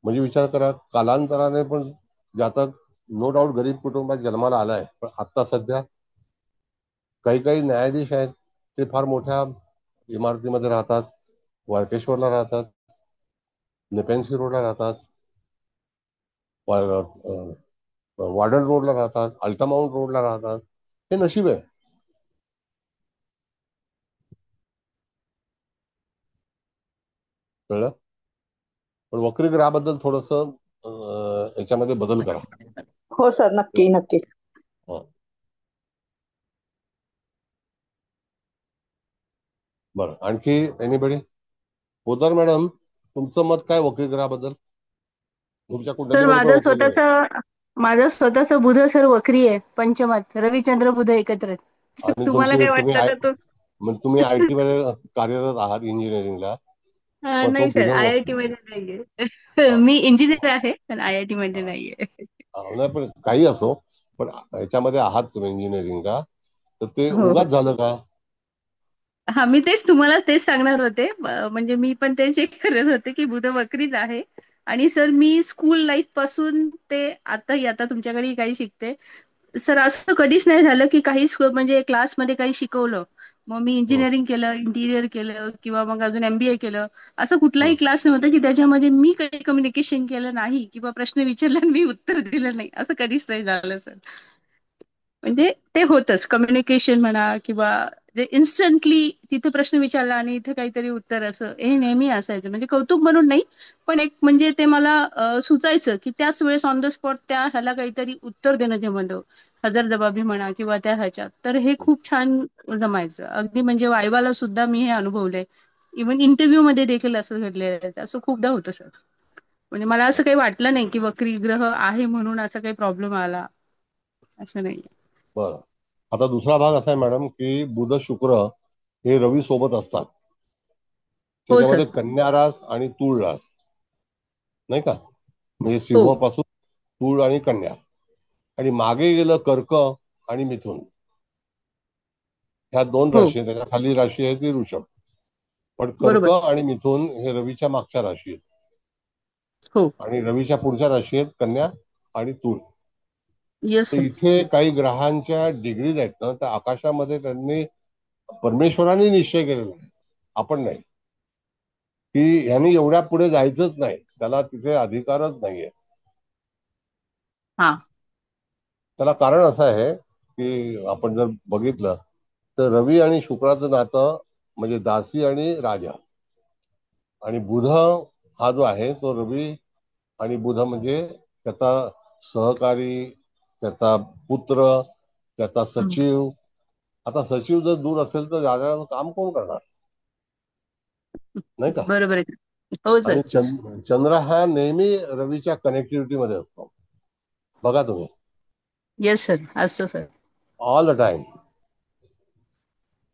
म्हणजे विचार करा, कालांतराने पण जातक नो डाऊट गरीब कुटुंबात जन्माला आलाय, पण आता सध्या काही काही न्यायाधीश आहेत ते फार मोठ्या इमारतीमध्ये राहतात, वाळकेश्वरला राहतात, नेपेन्सी रोडला राहतात, वार्डन रोडला राहतात, अल्टामाऊंट रोडला राहतात. हे नशीब आहे. कळलं? पण वक्रीग्रहाबद्दल थोडस याच्यामध्ये बदल करा. हो सर, नक्की नक्की. बरं, आणखी एनीबडी? पोद्दार मॅडम, तुमचं मत काय वक्रीग्रहाबद्दल? तुमच्या सर कुंडलीमध्ये पण वक्र ग्रह आहे. माझं स्वतःच बुध सर वक्री आहे, पंचमात रविचंद्र बुध एकत्र आहेत. आणि तुम्हाला काय वाटतं तर तुम्ही IT मध्ये कार्यरत आहात, इंजिनिअरिंगला. नाही सर, IIT मध्ये नाहीये. मी इंजिनियर आहे पण IIT मध्ये नाहीये. नाही, पण काही असो, पण याच्यामध्ये आहात तुम्ही इंजिनिअरिंगला, तर ते हो उगाच झालं का? हा, मी तुम्हाला तेच सांगणार होते. म्हणजे मी पण ते चेक करत होते की बुध वक्रीच आहे. आणि सर मी स्कूल लाईफ पासून ते आता तुमच्याकडे काही शिकते सर. असं कधीच नाही झालं की काही म्हणजे क्लासमध्ये काही शिकवलं मग मी इंजिनिअरिंग केलं, इंटिरियर केलं किंवा मग अजून MBA केलं. असं कुठलाही क्लास नव्हता की त्याच्यामध्ये मी काही कम्युनिकेशन केलं नाही किंवा प्रश्न विचारला मी उत्तर दिलं नाही. असं कधीच नाही झालं सर. म्हणजे ते होतच कम्युनिकेशन म्हणा किंवा जे इन्स्टंटली तिथे प्रश्न विचारला आणि इथे काहीतरी उत्तर, असं हे नेहमी असायचं. म्हणजे कौतुक म्हणून नाही, पण एक म्हणजे ते मला सुचायचं की त्याच वेळेस ऑन द स्पॉट त्या ह्याला काहीतरी उत्तर देणं, जे म्हणतो हजरजबाबी म्हणा किंवा त्या ह्याच्यात, तर हे खूप छान जमायचं. अगदी म्हणजे वायवाला सुद्धा मी हे अनुभवलंय. इव्हन इंटरव्ह्यू मध्ये देखील असं घडलेलं आहे. असं खूपदा होतं सर. म्हणजे मला असं काही वाटलं नाही की वक्री ग्रह आहे म्हणून असा काही प्रॉब्लेम आला, असं नाही. बरं, आता दुसरा भाग असा आहे मॅडम की बुध शुक्र हे रवी सोबत असतात. त्याच्यामध्ये कन्या रास आणि तूळ रास, नाही का? म्हणजे सिंहापासून तूळ आणि कन्या, आणि मागे गेलं कर्क आणि मिथुन. ह्या दोन राशी, त्याच्या खाली राशी आहे ती ऋषभ. पण कर्क आणि मिथुन हे रवीच्या मागच्या राशी आहेत. आणि रवीच्या पुढच्या राशी आहेत कन्या आणि तूळ. तर इथे काही ग्रहांच्या डिग्रीज आहेत ना, त्या आकाशामध्ये त्यांनी परमेश्वराने निश्चय केलेला आहे, आपण नाही, की ह्यांनी एवढ्या पुढे जायचंच नाही, त्याला तिथे अधिकारच नाहीये. त्याला कारण असं आहे की आपण जर बघितलं तर रवी आणि शुक्राचं नातं म्हणजे दासी आणि राजा. आणि बुध हा जो आहे तो रवी आणि बुध म्हणजे त्याचा सहकारी, त्याचा पुत्र, त्याचा सचिव. आता सचिव जर दूर असेल तर राजाचं काम कोण करणार, नाही का? बरोबर आहे. हो सर. आणि चंद्र हा नेहमी रवीच्या कनेक्टिव्हिटी मध्ये असतो, बघा तुम्ही. येस सर, असतो सर. All the time.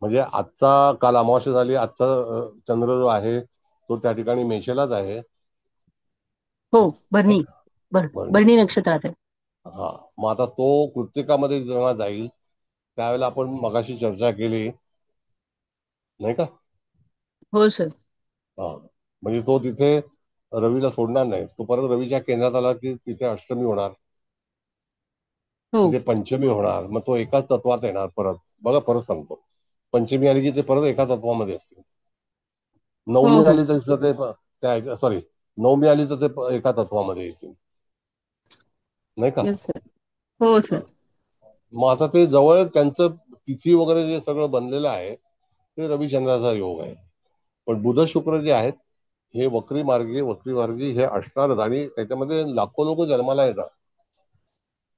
म्हणजे आजचा काल अमावस्या झाली, आजचा चंद्र जो आहे तो त्या ठिकाणी मेषेलाच आहे. हो, भरणी नक्षत्रात आहे. हा, मग आता तो कृत्तिकामध्ये जेव्हा जाईल त्यावेळेला आपण मगाशी चर्चा केली, नाही का? हो सर. हा, म्हणजे तो तिथे रवीला सोडणार नाही. तो परत रवीच्या केंद्रात आला की तिथे अष्टमी होणार, तिथे पंचमी होणार, मग तो एकाच तत्वात येणार परत. बघा, परत सांगतो, पंचमी आली की ते परत एका तत्वामध्ये असतील. नवमी आली तर सुद्धा ते सॉरी नवमी आली तर ते एका तत्वामध्ये येतील, नाही का? हो सर. मग आता ते जवळ त्यांचं तिथी वगैरे जे सगळं बनलेलं आहे ते रविचंद्राचा योग आहे. पण बुध शुक्र जे आहेत हे वक्री मार्गी हे असणारच, आणि त्याच्यामध्ये लाखो लोक जन्माला येतात.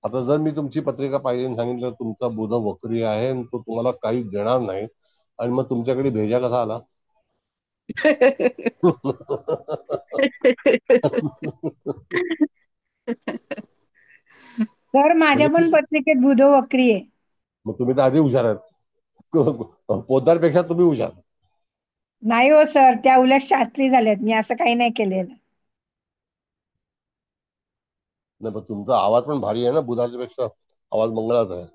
आता जर मी तुमची पत्रिका पाहिली आणि सांगितलं तुमचा बुध वक्री आहे आणि तो तुम्हाला काही देणार नाही, आणि मग तुमच्याकडे भेजा कसा आला? सर माझ्या पण पत्रिकेत बुध वक्री आहे. मग तुम्ही तर आधी हुशार आहात, पोद्दारपेक्षा तुम्ही हुशार. नाही हो सर, त्या उलट शास्त्री झाल्यात. मी असं काही नाही केलेलं. नाही, पण तुमचा आवाज पण भारी आहे ना, बुधाच्या पेक्षा आवाज मंगळाचा आहे.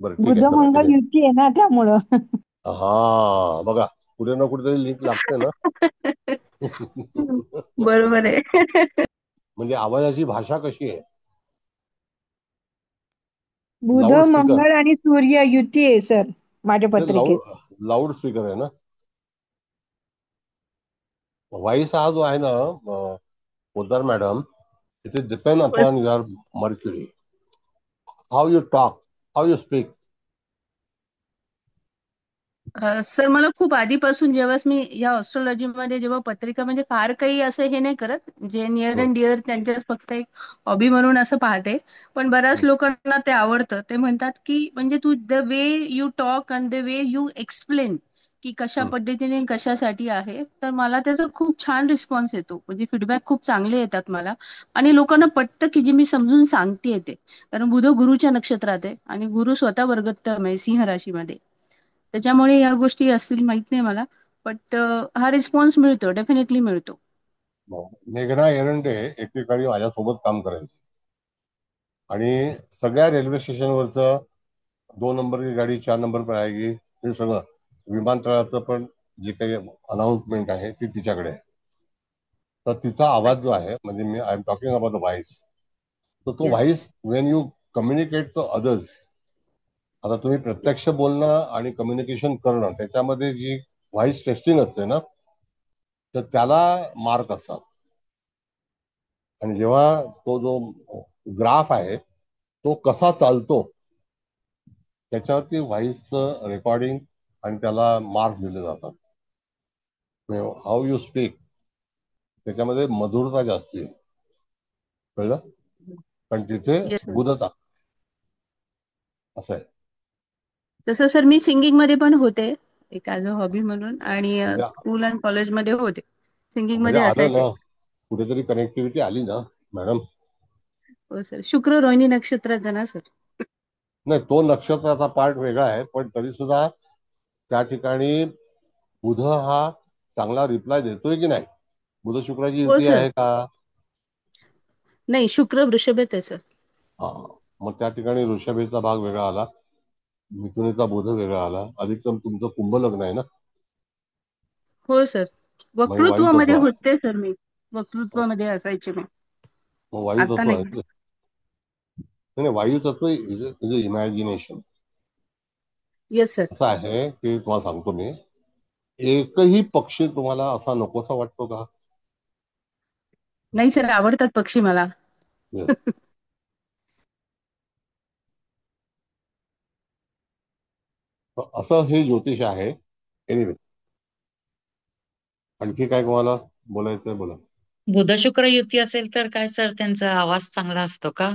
बरं, ठीक बुध आहे, मंगळ युती आहे ना, त्यामुळं. हा, बघा, कुठे ना कुठेतरी लिंक लागते ना. बरोबर आहे. म्हणजे आवाजाची भाषा कशी आहे? बुध मंगळ आणि सूर्य युती आहे सर माझ्या पत्रिकेत. लाऊड स्पीकर आहे ना. व्हॉइस हा जो आहे ना Poddar madam, it is depend upon your mercury, how you talk, how you speak. Sir मला खूप आधीपासून जेव्हा मी या ॲस्ट्रॉलॉजीमध्ये जेव्हा पत्रिका म्हणजे फार काही असं हे नाही करत, जे नियर अँड डिअर त्यांच्याच फक्त एक हॉबी म्हणून असं पाहते. पण बऱ्याच लोकांना ते आवडतं. ते म्हणतात की म्हणजे तू the way you talk and the way you explain की कशा पद्धतीने कशासाठी आहे, तर मला त्याचा खूप छान रिस्पॉन्स येतो. म्हणजे फीडबॅक खूप चांगले येतात मला आणि लोकांना पटतं की जे मी समजून सांगते ते. कारण बुध गुरुच्या नक्षत्रात आहे आणि गुरु स्वतः वर्गोत्तम आहे सिंह राशीमध्ये. त्याच्यामुळे या गोष्टी असतील माहित नाही मला, बट हा रिस्पॉन्स मिळतो, डेफिनेटली मिळतो. मेघना एरंडे एकेकाळी माझ्यासोबत काम करायची आणि सगळ्या रेल्वे स्टेशनवरचं 2 नंबर की गाडी 4 नंबर पर आएगी हे सगळं, विमानतळाचं पण जे काही अनाउन्समेंट आहे ती तिच्याकडे आहे. तर तिचा आवाज जो आहे, म्हणजे मी I am talking about the voice, तर तो voice when you communicate to others, आता तुम्ही प्रत्यक्ष बोलणं आणि कम्युनिकेशन करणं त्याच्यामध्ये जी व्हॉइस टेस्टिंग असते ना, तर त्याला मार्क असतात. आणि जेव्हा तो जो ग्राफ आहे तो कसा चालतो त्याच्यावरती व्हॉइसचं रेकॉर्डिंग आणि त्याला मार्क दिले जातात. हाऊ यू स्पीक त्याच्यामध्ये मधुरता जास्ती आहे, कळलं? पण तिथे बुधता असं आहे. तसं सर मी सिंगिंग मध्ये पण होते एक ॲज अ हॉबी म्हणून, आणि स्कूल अँड कॉलेजमध्ये होते, सिंगिंग म्हणजे मध्ये आलं असायचे. ना, कुठेतरी कनेक्टिव्हिटी आली ना मॅडम. हो सर, शुक्र रोहिणी नक्षत्रात आहे ना सर. नाही, तो नक्षत्राचा पार्ट वेगळा आहे, पण तरी सुद्धा त्या ठिकाणी बुध हा चांगला रिप्लाय देतोय की नाही. बुध शुक्राची हो युती सर. आहे का? नाही, शुक्र वृषभेत आहे सर. हा, मग त्या ठिकाणी ऋषभेचा भाग वेगळा आला, मिथुनेचा बुध वेगळा आला, अधिकतम तुमचं कुंभ लग्न आहे ना. हो सर, मग वायू तत्व वक्तृत्वामध्ये आहे. होते सर, मी वक्तृत्वामध्ये असायचे मी. मग वायू आता तत्व आहे नाही. ते. नाही, वायू तत्व इज इमॅजिनेशन. Yes sir. असं आहे की तुम्हाला सांगतो मी, एकही पक्षी तुम्हाला असा नकोसा वाटतो का? नाही सर, आवडतात पक्षी मला. असं हे ज्योतिष आहे. एनिवे, आणखी काय तुम्हाला बोलायचंय बोला. बुध शुक्र युती असेल तर काय सर, त्यांचा आवाज चांगला असतो का?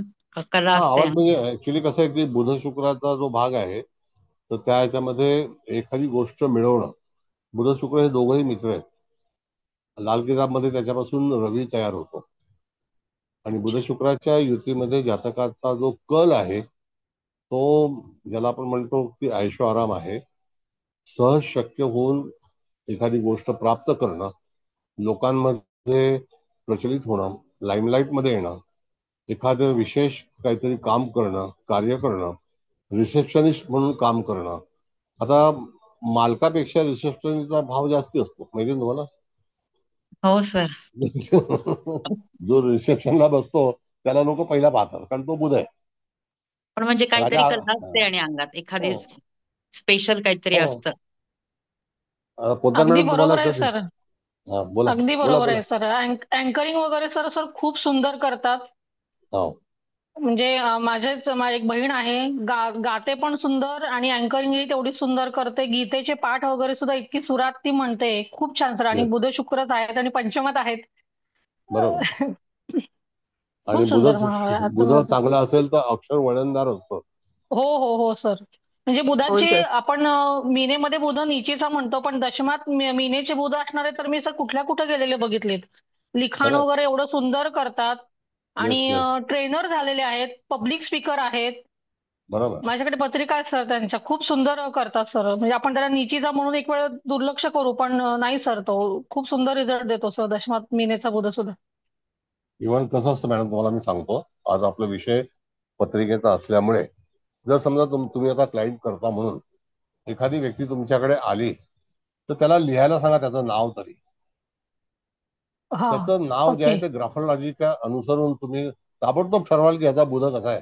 कला हा, असते? आवाज म्हणजे ऍक्च्युली कसं आहे की बुध शुक्राचा जो भाग आहे तर त्या ह्याच्यामध्ये एखादी गोष्ट मिळवणं, बुध शुक्र हे दोघंही मित्र आहेत. लाल किताबमध्ये त्याच्यापासून रवी तयार होतो आणि बुध शुक्राच्या युतीमध्ये जातकाचा जो कल आहे तो, ज्याला आपण म्हणतो की ऐशो आराम आहे, सहज शक्य होऊन एखादी गोष्ट प्राप्त करणं, लोकांमध्ये प्रचलित होणं, लाईमलाईटमध्ये येणं, एखादं विशेष काहीतरी काम करणं, कार्य करणं, रिसेप्शनिस्ट म्हणून काम करणं. आता मालकापेक्षा रिसेप्शनिस्टचा भाव जास्ती असतो, माहिती आहे तुम्हाला? हो सर. जो रिसेप्शनला बसतो त्याला लोक पहिला पाहतात, कारण तो बुध आहे. पण म्हणजे काहीतरी राजा कला असते आणि अंगात एखादी स्पेशल काहीतरी असतं. पोद्दार अगदी मॅडम तुम्हाला बरोबर आहे कधी, सर. हा बोला अगदी बोला बरोबर बोला. आहे सर. अँकरिंग वगैरे सर सर खूप सुंदर करतात. हो, म्हणजे एक बहीण आहे, गाते पण सुंदर आणि अँकरिंगही तेवढी सुंदर करते. गीतेचे पाठ वगैरे सुद्धा इतकी सुरात ती म्हणते. खूप छान सर. आणि Yes, बुध शुक्रच आहेत आणि पंचमात आहेत. बरोबर. आणि खूप सुंदर म्हणावं बुध असं. चांगला असेल तर अक्षर वळणदार असतं. हो हो हो सर. म्हणजे होय बुधाचे सर. आपण मीनेमध्ये बुध नीचेचा म्हणतो, पण दशमात मीनेचे बुध असणारे तर मी सर कुठे गेलेले बघितलेत. लिखाण खरंय. वगैरे एवढं सुंदर करतात आणि येस येस, ट्रेनर झालेले आहेत, पब्लिक स्पीकर आहेत. बरोबर. माझ्याकडे पत्रिका आहेत सर त्यांच्या, खूप सुंदर करतात सर. म्हणजे आपण त्याला नीचीचा म्हणून एक वेळ दुर्लक्ष करू, पण नाही सर, तो खूप सुंदर रिझल्ट देतो सर दशमात मीनेचा बुध सुद्धा. इव्हन कसं असतं मॅडम, तुम्हाला मी सांगतो, आज आपला विषय पत्रिकेचा असल्यामुळे, जर समजा तुम्ही आता क्लाइंट करता म्हणून एखादी व्यक्ती तुमच्याकडे आली तर त्याला लिहायला सांगा त्याचं नाव तरी. हा, त्याचं नाव जे ओके. आहे ते ग्राफोलॉजीच्या अनुसरून तुम्ही ताबडतोब ठरवाल की ह्याचा बुध कसा आहे.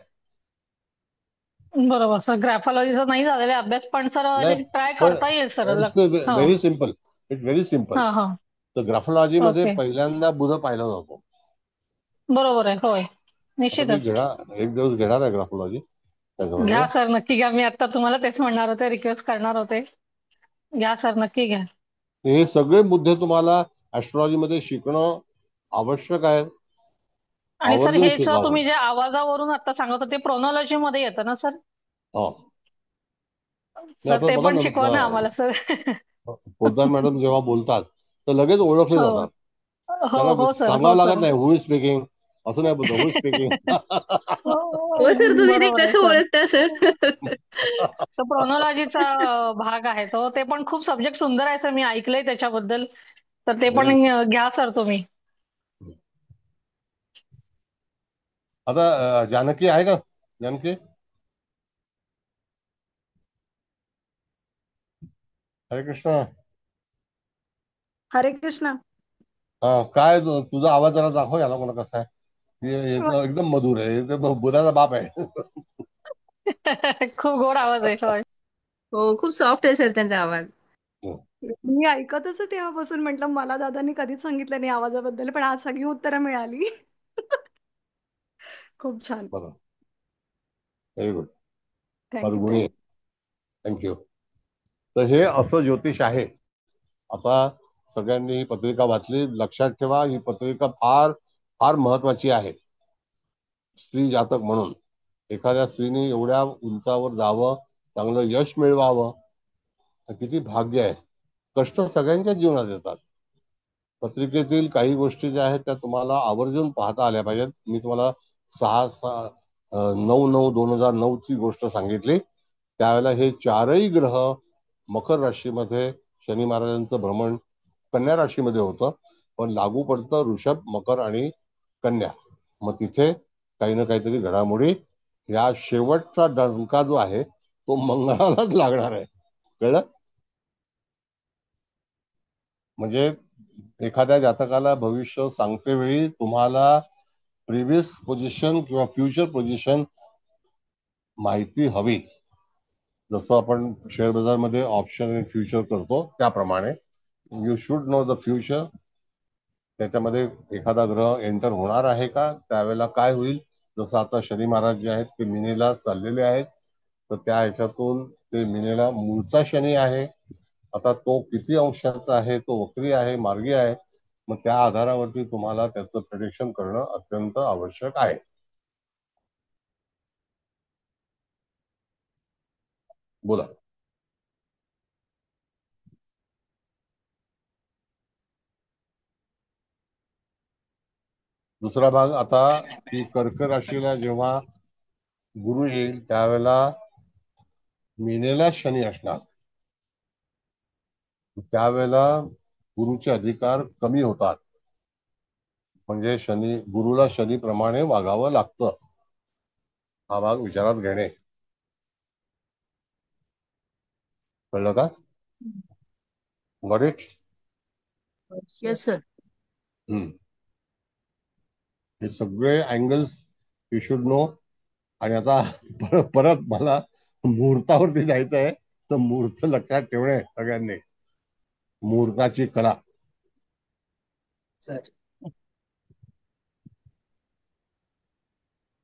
बरोबर सर, ग्राफॉलॉजीचा नाही झालेला अभ्यास, पण सर नाही, हे ट्राय पण करता येईल सर. इट्स हो. Very simple. It's very simple. हा हा. तर ग्राफोलॉजी मध्ये ओके. पहिल्यांदा बुध पाहिला जातो. बरोबर आहे, होय, आता मी निश्चितच. एक दिवस घेणार आहे ग्राफोलॉजी त्याच्यामध्ये. घ्या सर, नक्की घ्या. मी आता तुम्हाला तेच म्हणणार होते, रिक्वेस्ट करणार होते. घ्या सर, नक्की घ्या. हे सगळे मुद्दे तुम्हाला ऍस्ट्रॉलॉजी मध्ये शिकणं आवश्यक आहे. आणि सर आवर्जून हे सर शिकावं. तुम्ही जे आवाजावरून आता सांगत होते, प्रोनॉलॉजी मध्ये येतं ना सर? हो. सर आता ते बघा पण शिकवा ना ना, आम्हाला सर. पोद्दार मॅडम जेव्हा बोलतात तर लगेच ओळखले हो जातात. हो त्यांना हो सर, सांगावं हो लागत सर. नाही हु इज स्पीकिंग, असं नाही बोलतो हु इज स्पीकिंग. हो सर, तुम्ही ते बरोबर आहे कसं सर. ओळखता सर? तो प्रोनॉलॉजीचा भाग आहे तो, ते पण खूप सब्जेक्ट सुंदर आहे सर, मी ऐकलंय त्याच्याबद्दल. तर ते पण घ्या सर तुम्ही. आता जानकी आहे का? जानकी, हरे कृष्ण. हरे कृष्ण. हा, काय तुझा आवाज जरा दाखव याला, मला कसा आहे. एकदम मधुर आहे, बुधाचा बाप आहे. खूप गोड आवाज आहे, होय. हो, खूप सॉफ्ट आहे सर त्यांचा आवाज. मी ऐकतच आहे तेव्हापासून, म्हटलं मला दादांनी कधीच सांगितलं नाही आवाजाबद्दल, पण आज सगळी उत्तरं मिळाली. खूप छान. Very good. थँक्यू. गुणी, थँक्यू. तर हे असं ज्योतिष आहे. आता सगळ्यांनी ही पत्रिका वाचली. लक्षात ठेवा, ही पत्रिका फार फार महत्वाची आहे स्त्री जातक म्हणून. एखाद्या स्त्रीने एवढ्या उंचावर जावं, चांगलं यश मिळवावं, किती भाग्य आहे. कष्ट सगळ्यांच्या जीवनात येतात. पत्रिकेतील काही गोष्टी ज्या आहेत त्या तुम्हाला आवर्जून पाहता आल्या पाहिजेत. मी तुम्हाला 6/9/2009 ची गोष्ट सांगितली. त्यावेळेला हे चारही ग्रह मकर राशीमध्ये, शनी महाराजांचं भ्रमण कन्या राशीमध्ये होतं, पण लागू पडतं ऋषभ, मकर आणि कन्या. मग तिथे काही ना काहीतरी घडामोडी, या शेवटचा डंका जो आहे तो मंगळालाच लागणार आहे. कळलं? म्हणजे एखाद्या जातकाला भविष्य सांगते वेळी तुम्हाला प्रिव्हियस पोझिशन किंवा फ्युचर पोझिशन माहिती हवी. जसं आपण शेअर बाजारमध्ये ऑप्शन आणि फ्युचर करतो त्याप्रमाणे you should know the future. त्याच्यामध्ये एखादा ग्रह एंटर होणार आहे का, त्यावेळेला काय होईल. जसं आता शनी महाराज जे आहेत ते मिनेला चाललेले आहेत, तर त्या ह्याच्यातून ते मिनेला मूळचा शनी आहे. आता तो किती अंशाचा आहे, तो वक्री आहे, मार्गी आहे. मग त्या आधारावरती तुम्हाला त्याचं प्रेडिक्शन करणं अत्यंत आवश्यक आहे. बोला. दुसरा भाग आता की कर्क राशीला जेव्हा गुरु येईल त्यावेळेला मीनेला शनी असणार. त्यावेळेला गुरुचे अधिकार कमी होतात. म्हणजे गुरुला शनीप्रमाणे वागावं लागतं. हा भाग विचारात घेणे. कळलं का? Got it? Yes sir. हे सगळे अँगल्स यू शुड नो. आणि आता परत मला मुहूर्तावरती जायचं आहे, तर मुहूर्त लक्षात ठेवणे सगळ्यांनी. मुहूर्ताची कला.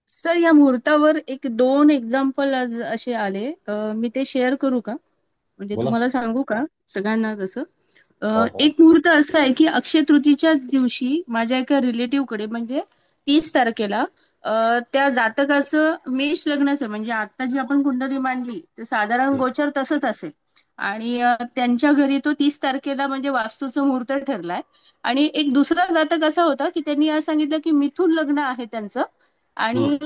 सर या मुहूर्तावर एक दोन एक्झाम्पल आज असे आले, मी ते शेअर करू का? म्हणजे बोला. तुम्हाला सांगू का सगळ्यांना तसं? हो. एक मुहूर्त असं आहे की अक्षय तृतीच्या दिवशी माझ्या एका रिलेटिव्हकडे, म्हणजे 30 तारखेला, त्या जातकाचं मेष लग्नाचं, म्हणजे आता जी आपण कुंडली मांडली तर साधारण गोचर तसंच असेल. आणि त्यांच्या घरी तो 30 तारखेला म्हणजे वास्तूचं मुहूर्त ठरलाय. आणि एक दुसरा जातक असा होता की त्यांनी आज सांगितलं की मिथुन लग्न आहे त्यांचं, आणि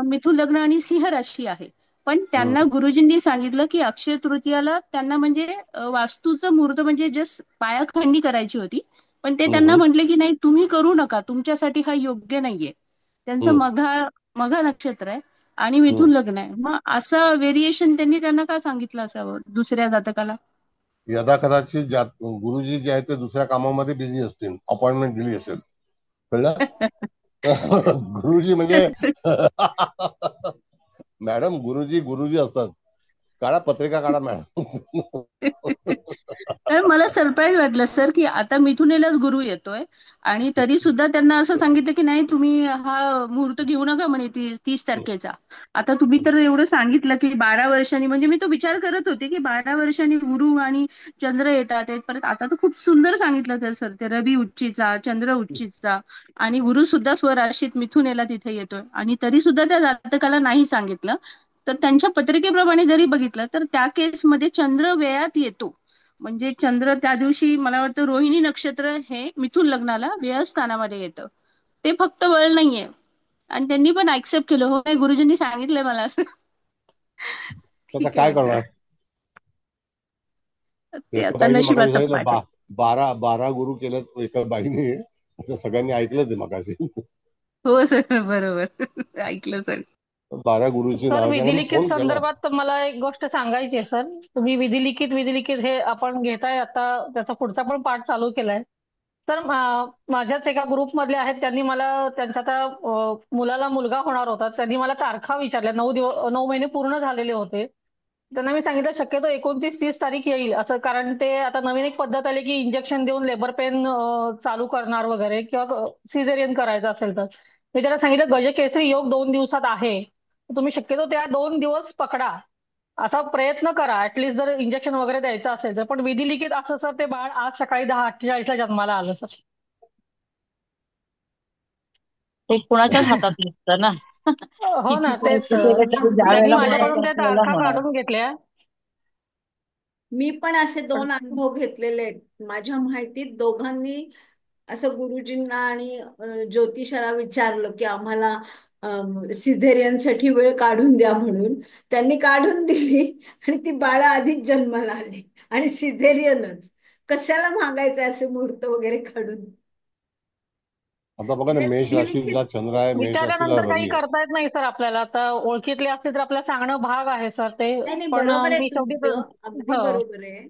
मिथुन लग्न आणि सिंह राशी आहे. पण त्यांना गुरुजींनी सांगितलं की अक्षय तृतीयाला त्यांना म्हणजे वास्तूचं मुहूर्त म्हणजे जस्ट पायाखंडी करायची होती, पण ते त्यांना म्हटले की नाही तुम्ही करू नका, तुमच्यासाठी हा योग्य नाहीये. त्यांचं मघा नक्षत्र आहे आणि मिथुन लग्न आहे. मग असं व्हेरिएशन त्यांना का सांगितलं असावं दुसऱ्या जातकाला? यदा कदाचित गुरुजी जे आहेत ते दुसऱ्या कामामध्ये बिझी असतील, अपॉइंटमेंट दिली असेल. कळलं? गुरुजी म्हणजे मॅडम गुरुजी गुरुजी असतात. काढा पत्रिका काढा मॅडम. तर मला सरप्राईज वाटलं सर की आता मिथुनेलाच गुरु येतोय आणि तरी सुद्धा त्यांना असं सांगितलं की नाही तुम्ही हा मुहूर्त घेऊ नका म्हणे 30 तारखेचा. आता तुम्ही तर एवढं सांगितलं की 12 वर्षांनी, म्हणजे मी तो विचार करत होते की 12 वर्षांनी गुरु आणि चंद्र येतात परत. आता तर खूप सुंदर सांगितलं तर सर, ते रवी उच्चीचा, चंद्र उच्चीचा आणि गुरु सुद्धा स्वराशीत मिथुनेला तिथे येतोय आणि तरी सुद्धा त्या जातकाला नाही सांगितलं. तर त्यांच्या पत्रिकेप्रमाणे जरी बघितलं तर त्या केसमध्ये चंद्र व्ययात येतो. म्हणजे चंद्र त्या दिवशी मला वाटतं रोहिणी नक्षत्र हे मिथुन लग्नाला व्यय स्थानामध्ये येतं. ते फक्त बळ नाहीये आणि त्यांनी पण ऍक्सेप्ट केलं. हो नाही गुरुजींनी सांगितलंय मला असं. आता ठीक आहे काय म्हटलं. करणार? ते एका आता बाईने मगाशी नशिबाचा सांगितलं पाठ आहे. 12 गुरु केलं एका बाईने. आता सगळ्यांनी ऐकलंच आहे मगाशी. हो सर बरोबर ऐकलं सर. 12 गुरुची सर नाव त्यांना मी विधिलिखित फोन केला. संदर्भात मला एक गोष्ट सांगायची आहे सर. तुम्ही विधिलिखित हे आपण घेताय आता, त्याचा पुढचा पण पाठ चालू केलाय सर. माझ्याच एका ग्रुप मधले आहेत, त्यांनी मला त्यांच्या आता मुलाला मुलगा होणार होता, त्यांनी मला तारखा विचारल्या. 9 महिने पूर्ण झालेले होते. त्यांना मी सांगितलं शक्यतो 29-30 तारीख येईल असं, कारण ते आता नवीन एक पद्धत आली की इंजेक्शन देऊन लेबर पेन चालू करणार वगैरे, किंवा सिझेरियन करायचं असेल तर. मी त्याला सांगितलं गजकेसरी योग 2 दिवसात आहे, तुम्ही शक्यतो त्या 2 दिवस पकडा, असा प्रयत्न करा ऍटलीस्ट, जर इंजेक्शन वगैरे द्यायचं असेल तर. पण विधिलिखित असं सर ते बाळ आज सकाळी 10:48 जन्माला आलं सर. ते कुणाच्याच हातात नसतं ना. हो किती ना तेच प्रयत्न केले तरी ज्या त्यांनी वेळेला होणार माझ्याकडून त्या त्या वेळेला तारखा होणार. काढून घेतल्या. मी पण असे पण 2 अनुभव घेतलेले आहेत. माझ्या माहितीत दोघांनी असं गुरुजींना आणि ज्योतिषाला विचारलं की आम्हाला सिझेरियनसाठी वेळ काढून द्या म्हणून. त्यांनी काढून दिली आणि ती बाळं आधीच जन्माला आली आणि सिझेरियनच. कशाला मागायचं असे मुहूर्त वगैरे काढून. आता बघा ना, म्हणजे मेष राशीला चंद्र आहे, मेष राशीला विचारल्यानंतर काही रवी आहे. करता येत नाही सर आपल्याला. आता ओळखीतले असते तर आपल्याला सांगणं भाग आहे सर ते. नाही नाही, पण बरोबर आहे मी शेवटी तुमचं, अगदी हो बरोबर आहे.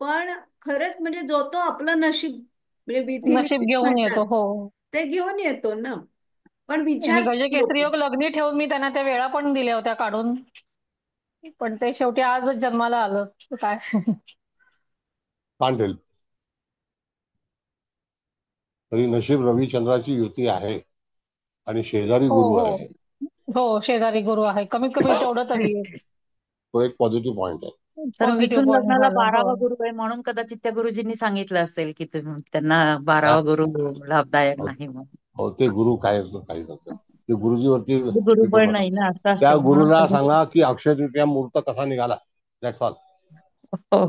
पण खरंच म्हणजे जो तो आपलं नशीब, म्हणजे विधी नशीब लिखित घेऊन येतो. म्हणतात हो ते घेऊन येतो ना. पण आणि विचारतात गजकेसरी लोक. योग लग्नी ठेवून मी त्यांना त्या वेळा पण दिल्या होत्या काढून, पण ते शेवटी आजच जन्माला आलं काय. Can't help. तरी नशीब रविचंद्राची युती आहे आणि शेजारी हो गुरु हो आहे. हो शेजारी गुरु आहे, कमीत कमी तेवढं तरी तो एक पॉझिटिव्ह पॉइंट आहे. सर पॉझिटिव्ह मिथुन पॉईंट लग्नाला झाला. हो 12वा गुरु आहे म्हणून कदाचित त्या गुरुजींनी सांगितलं असेल की त्यांना 12वा गुरु लाभदायक नाही म्हणून. हो ते गुरु काय काही करतात ते गुरुजीवरती गुरु डिपेंड बळ करतात. नाही ना असं त्या असेल म्हणून गुरुला कदाचित. सांगा की अक्षय तृतीया मुहूर्त कसा निघाला. That's all. हो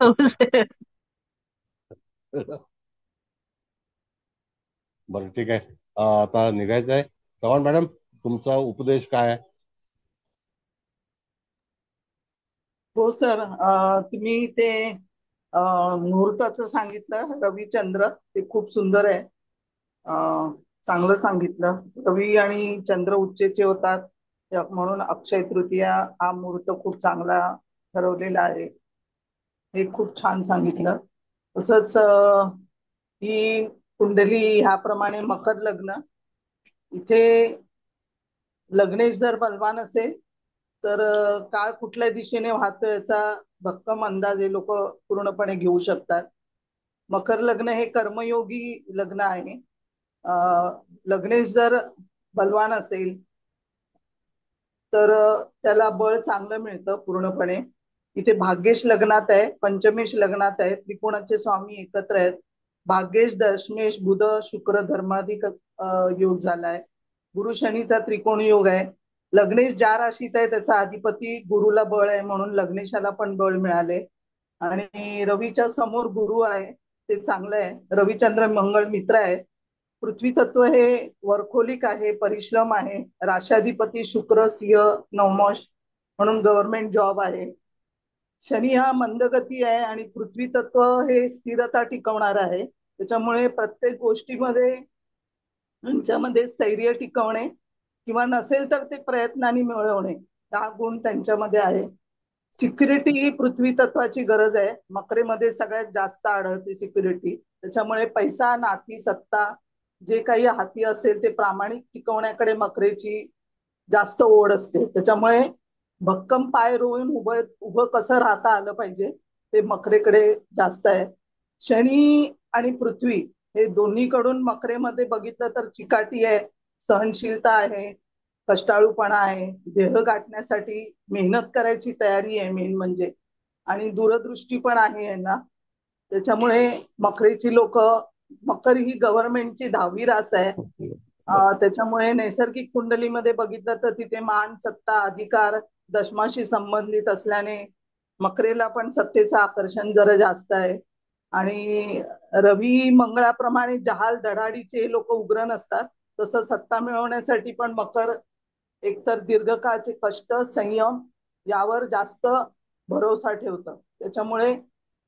हो सर. बरं ठीक आहे. आता निघायचं आहे. चव्हाण मॅडम तुमचा उपदेश काय आहे? हो सर, तुम्ही ते मुहूर्ताचं सांगितलं रविचंद्र, ते खूप सुंदर आहे. चांगलं सांगितलं. रवी आणि चंद्र उच्चेचे होतात म्हणून अक्षय तृतीया हा मुहूर्त खूप चांगला ठरवलेला आहे. हे खूप छान सांगितलं. तसंच ही कुंडली ह्याप्रमाणे मकर लग्न, इथे लग्नेश जर बलवान असेल तर काळ कुठल्या दिशेने वाहतो याचा भक्कम अंदाज हे लोक पूर्णपणे घेऊ शकतात. मकर लग्न हे कर्मयोगी लग्न आहे. लग्नेश जर बलवान असेल तर त्याला बळ चांगलं मिळतं पूर्णपणे. इथे भाग्येश लग्नात आहे, पंचमेश लग्नात आहे, त्रिकोणाचे स्वामी एकत्र आहेत. भाग्येश दशमेश बुध शुक्र धर्माधिक योग झालाय. गुरु शनीचा त्रिकोण योग आहे. लग्नेश ज्या राशीत आहे त्याचा अधिपती गुरुला बळ आहे म्हणून लग्नेशाला पण बळ मिळाले. आणि रवीच्या समोर गुरु आहे ते चांगलं आहे. रविचंद्र मंगळ मित्र आहे. पृथ्वी तत्व हे वर्खोलिक आहे, परिश्रम आहे. राशाधिपती शुक्र सिंह नवमोश म्हणून गव्हर्नमेंट जॉब आहे. शनी हा मंदगती आहे आणि पृथ्वी तत्व हे स्थिरता टिकवणार आहे. त्याच्यामुळे प्रत्येक गोष्टीमध्ये त्यांच्यामध्ये स्थैर्य टिकवणे किंवा नसेल तर ते प्रयत्नांनी मिळवणे हा गुण त्यांच्यामध्ये आहे. सिक्युरिटी ही पृथ्वी तत्वाची गरज आहे. मकरेमध्ये सगळ्यात जास्त आढळते सिक्युरिटी. त्याच्यामुळे पैसा, नाती, सत्ता जे काही हाती असेल ते प्रामाणिक टिकवण्याकडे मकरेची जास्त ओढ असते. त्याच्यामुळे भक्कम पाय रोवून उभं उभं कसं राहता आलं पाहिजे ते मकरेकडे जास्त आहे. शनी आणि पृथ्वी हे दोन्हीकडून मकरेमध्ये बघितलं तर चिकाटी आहे, सहनशीलता आहे, कष्टाळूपणा आहे, ध्येय गाठण्यासाठी मेहनत करायची तयारी आहे मेन म्हणजे, आणि दूरदृष्टी पण आहे यांना. त्याच्यामुळे मकरेची लोक, मकर ही गव्हर्नमेंटची 10वी रास आहे. त्याच्यामुळे नैसर्गिक कुंडलीमध्ये बघितलं तर तिथे मान, सत्ता, अधिकार दशमाशी संबंधित असल्याने मकरेला पण सत्तेचं आकर्षण जरा जास्त आहे. आणि रवी मंगळाप्रमाणे जहाल धडाडीचे लोक उग्र नसतात, तसं सत्ता मिळवण्यासाठी पण मकर एकतर दीर्घकाळचे कष्ट, संयम यावर जास्त भरोसा ठेवतं. त्याच्यामुळे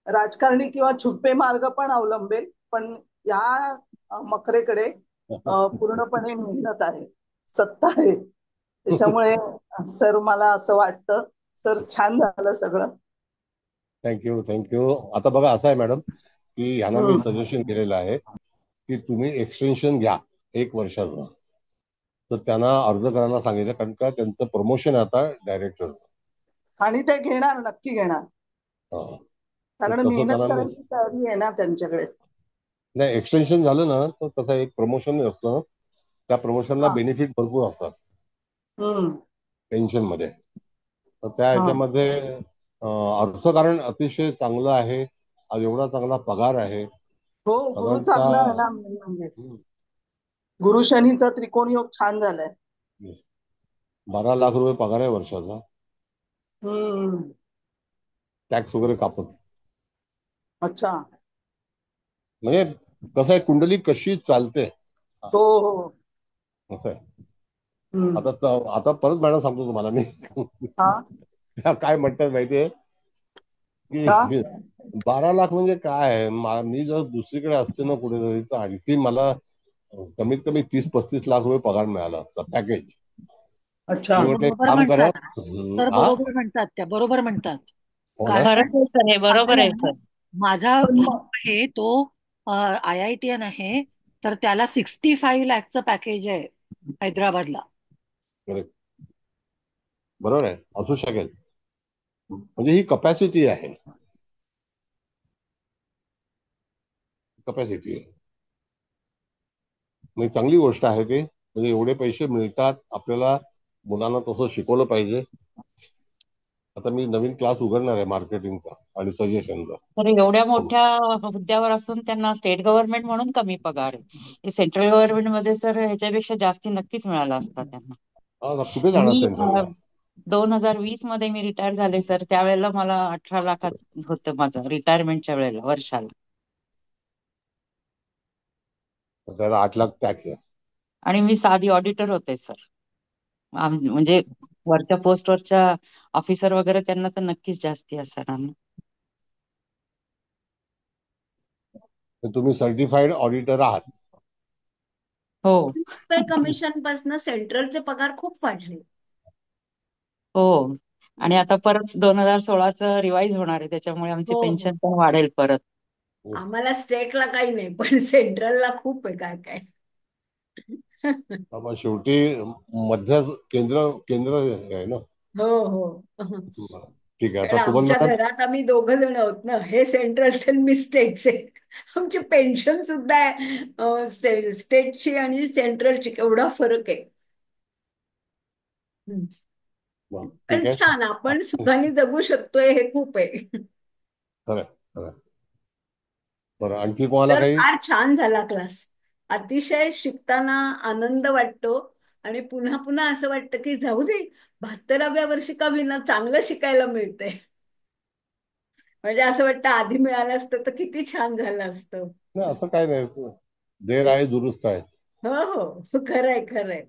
राजकारणी किंवा छुपे मार्ग पण अवलंबेल, पण या मकरेकडे पूर्णपणे मेहनत आहे, सत्ता आहे. त्याच्यामुळे सर मला असं वाटतं. सर छान झालं सगळं. थँक्यू. आता बघा असं आहे मॅडम की ह्यांना मी सजेशन केलेलं आहे की तुम्ही एक्सटेन्शन घ्या 1 वर्षाचं. तर त्यांना अर्ज करायला सांगितलं, कारण का त्यांचं प्रमोशन आता डायरेक्टर. आणि ते घेणार, नक्की घेणार, कारण मेहनत करायची तयारी आहे ना त्यांच्याकडे. नाही, एक्सटेन्शन झालं ना तर कसं एक प्रमोशन असतं, त्या प्रमोशनला बेनिफिट भरपूर असतात पेन्शन मध्ये. तर त्या ह्याच्यामध्ये अर्थकारण अतिशय चांगलं आहे. आज एवढा चांगला पगार आहे. हो, गुरु चांगला आहे ना, म्हणजे गुरु शनीचा त्रिकोण योग छान झालाय. 12 लाख रुपये पगार आहे वर्षाचा, टॅक्स वगैरे कापत. अच्छा, म्हणजे कसं आहे, कुंडली कशी चालते हो हो असं आहे. आता परत मॅडम सांगतो तुम्हाला मी काय म्हणतात माहितीये की 12 लाख म्हणजे काय आहे. मी जर दुसरीकडे असते ना कुठेतरी तर आणखी मला कमीत कमी 30-35 लाख रुपये पगार मिळाला असता पॅकेज. अच्छा, काम करा. तर बरोबर म्हणतात, त्या बरोबर म्हणतात. बरोबर आहे सर. माझा भाऊ आहे तो IITN आहे, तर त्याला 65 लाखचं पॅकेज आहे हैदराबादला. बरोबर आहे, असू शकेल. म्हणजे ही कपॅसिटी आहे. म्हणजे चांगली गोष्ट आहे ते. म्हणजे एवढे पैसे मिळतात आपल्याला, मुलांना तसं शिकवलं पाहिजे. आता मी नवीन क्लास उघडणार आहे मार्केटिंगचा आणि सजेशनचा. तर एवढ्या मोठ्या हुद्द्यावर असून त्यांना स्टेट गव्हर्नमेंट म्हणून कमी पगार आहे. सेंट्रल गव्हर्नमेंट मध्ये सर ह्याच्यापेक्षा जास्ती नक्कीच मिळाला असता त्यांना. कुठे जाणार सेंट्रलला? 2020 मध्ये मी रिटायर झाले सर. त्यावेळेला मला 18 लाखात होतं माझं रिटायरमेंटच्या वेळेला वर्षाला. त्याला 8 लाख टॅक्स आहे. आणि मी साधी ऑडिटर होते सर. म्हणजे वरच्या पोस्टवरच्या ऑफिसर वगैरे त्यांना तर नक्कीच जास्ती असणार. तुम्ही सर्टिफाईड ऑडिटर आहात? हो. कमिशन पासून सेंट्रलचे पगार खूप वाढले. हो, आणि आता परत 2016चं रिवाइज होणार आहे, त्याच्यामुळे आमची पेन्शन पण वाढेल परत. आम्हाला स्टेटला काही नाही, पण सेंट्रलला खूप आहे काय काय. शेवटी मध्य केंद्र आहे ना. हो हो, ठीक आहे. आता आमच्या घरात आम्ही 2 जण आहोत ना, हे सेंट्रलचे मी स्टेटचे. आमची पेन्शन सुद्धा स्टेटची आणि सेंट्रलची एवढा फरक आहे. पण छान, आपण सुखाने जगू शकतोय हे खूप आहे. बरं, आणखी कोणाला काही? फार छान झाला क्लास. अतिशय शिकताना आनंद वाटतो आणि पुन्हा पुन्हा असं वाटतं की जाऊ दे, 72व्या वर्षी का विना चांगलं शिकायला मिळतंय. म्हणजे असं वाटतं आधी मिळालं असतं तर किती छान झालं असतं. नाही, असं काय नाही, देर आहे दुरुस्त आहे. हो हो, खरंय खरंय.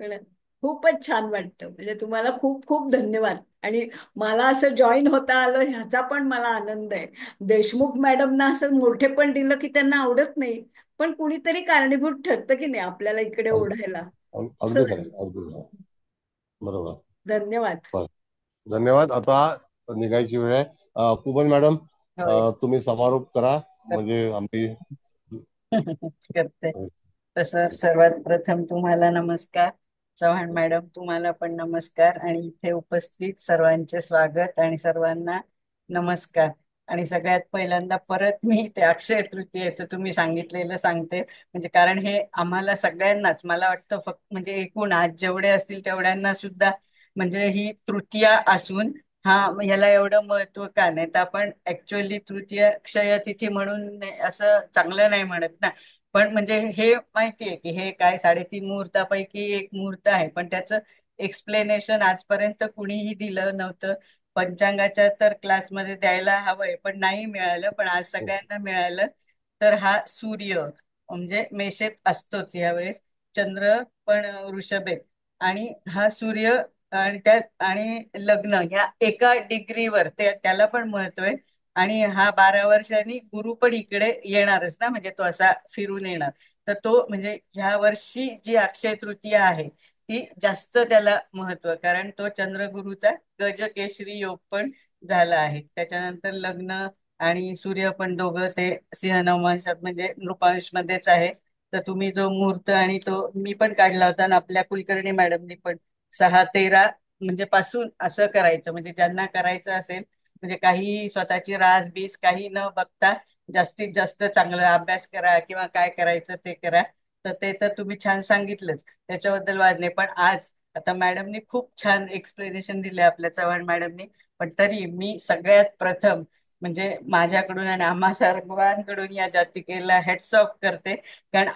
पण खूपच छान वाटतं. म्हणजे तुम्हाला खूप खूप धन्यवाद. आणि मला असं जॉईन होता आलं ह्याचा पण मला आनंद आहे. देशमुख मॅडमना असं मोठे पण दिलं की त्यांना आवडत नाही, पण कुणीतरी कारणीभूत ठरतं की नाही आपल्याला इकडे ओढायला. अगदी खरं, अगदी खरं. बरोबर. धन्यवाद. धन्यवाद. आता निघायची वेळ आहे. कुबल मॅडम, तुम्ही समारोप करा, म्हणजे आम्ही करते. तर सर, सर्वात प्रथम तुम्हाला नमस्कार. चव्हाण मॅडम, तुम्हाला पण नमस्कार आणि इथे उपस्थित सर्वांचे स्वागत आणि सर्वांना नमस्कार. आणि सगळ्यात पहिल्यांदा परत मी ते अक्षय तृतीयेचं तुम्ही सांगितलेलं सांगते, म्हणजे कारण हे आम्हाला सगळ्यांनाच, मला वाटतं फक्त म्हणजे एकूण आज जेवढे असतील तेवढ्यांना सुद्धा म्हणजे ही तृतीया असून ह्याला एवढं महत्व का नाही, तर आपण ऍक्च्युअली तृतीय क्षय तिथी म्हणून असं चांगलं नाही म्हणत ना. पण म्हणजे हे माहितीये की हे काय 3.5 मुहूर्तापैकी एक मुहूर्त आहे, पण त्याचं एक्सप्लेनेशन आजपर्यंत कुणीही दिलं नव्हतं. पंचांगाच्या तर क्लासमध्ये द्यायला हवंय पण नाही मिळालं, पण आज सगळ्यांना मिळालं. तर हा सूर्य म्हणजे मेषेत असतोच यावेळेस, चंद्र पण वृषभेत, आणि हा सूर्य आणि त्यात आणि लग्न ह्या एका डिग्रीवर त्याला पण महत्व आहे. आणि हा 12 वर्षांनी गुरु पण इकडे येणारच ना, म्हणजे तो असा फिरून येणार. तर तो म्हणजे ह्या वर्षी जी अक्षय तृतीया आहे ती जास्त त्याला महत्व, कारण तो चंद्रगुरूचा गजकेसरी योग पण झाला आहे. त्याच्यानंतर लग्न आणि सूर्य पण दोघं ते सिंह नवमांशात म्हणजे नृपांश मध्येच आहे. तर तुम्ही जो मुहूर्त आणि तो मी पण काढला होता आणि आपल्या कुलकर्णी मॅडमनी पण 6-13 म्हणजे पासून असं करायचं, म्हणजे ज्यांना करायचं असेल म्हणजे काही स्वतःची रास बीस काही न बघता जास्तीत जास्त चांगला अभ्यास करा किंवा काय करायचं ते करा. तर ते तर तुम्ही छान सांगितलंच, त्याच्याबद्दल वाद नाही. पण आज आता मॅडमनी खूप छान एक्सप्लेनेशन दिले आपल्या चव्हाण मॅडमनी, पण तरी मी सगळ्यात प्रथम म्हणजे माझ्याकडून आणि आम्हा सर्वांकडून या जातिकेला हेड्स ऑफ करते. कारण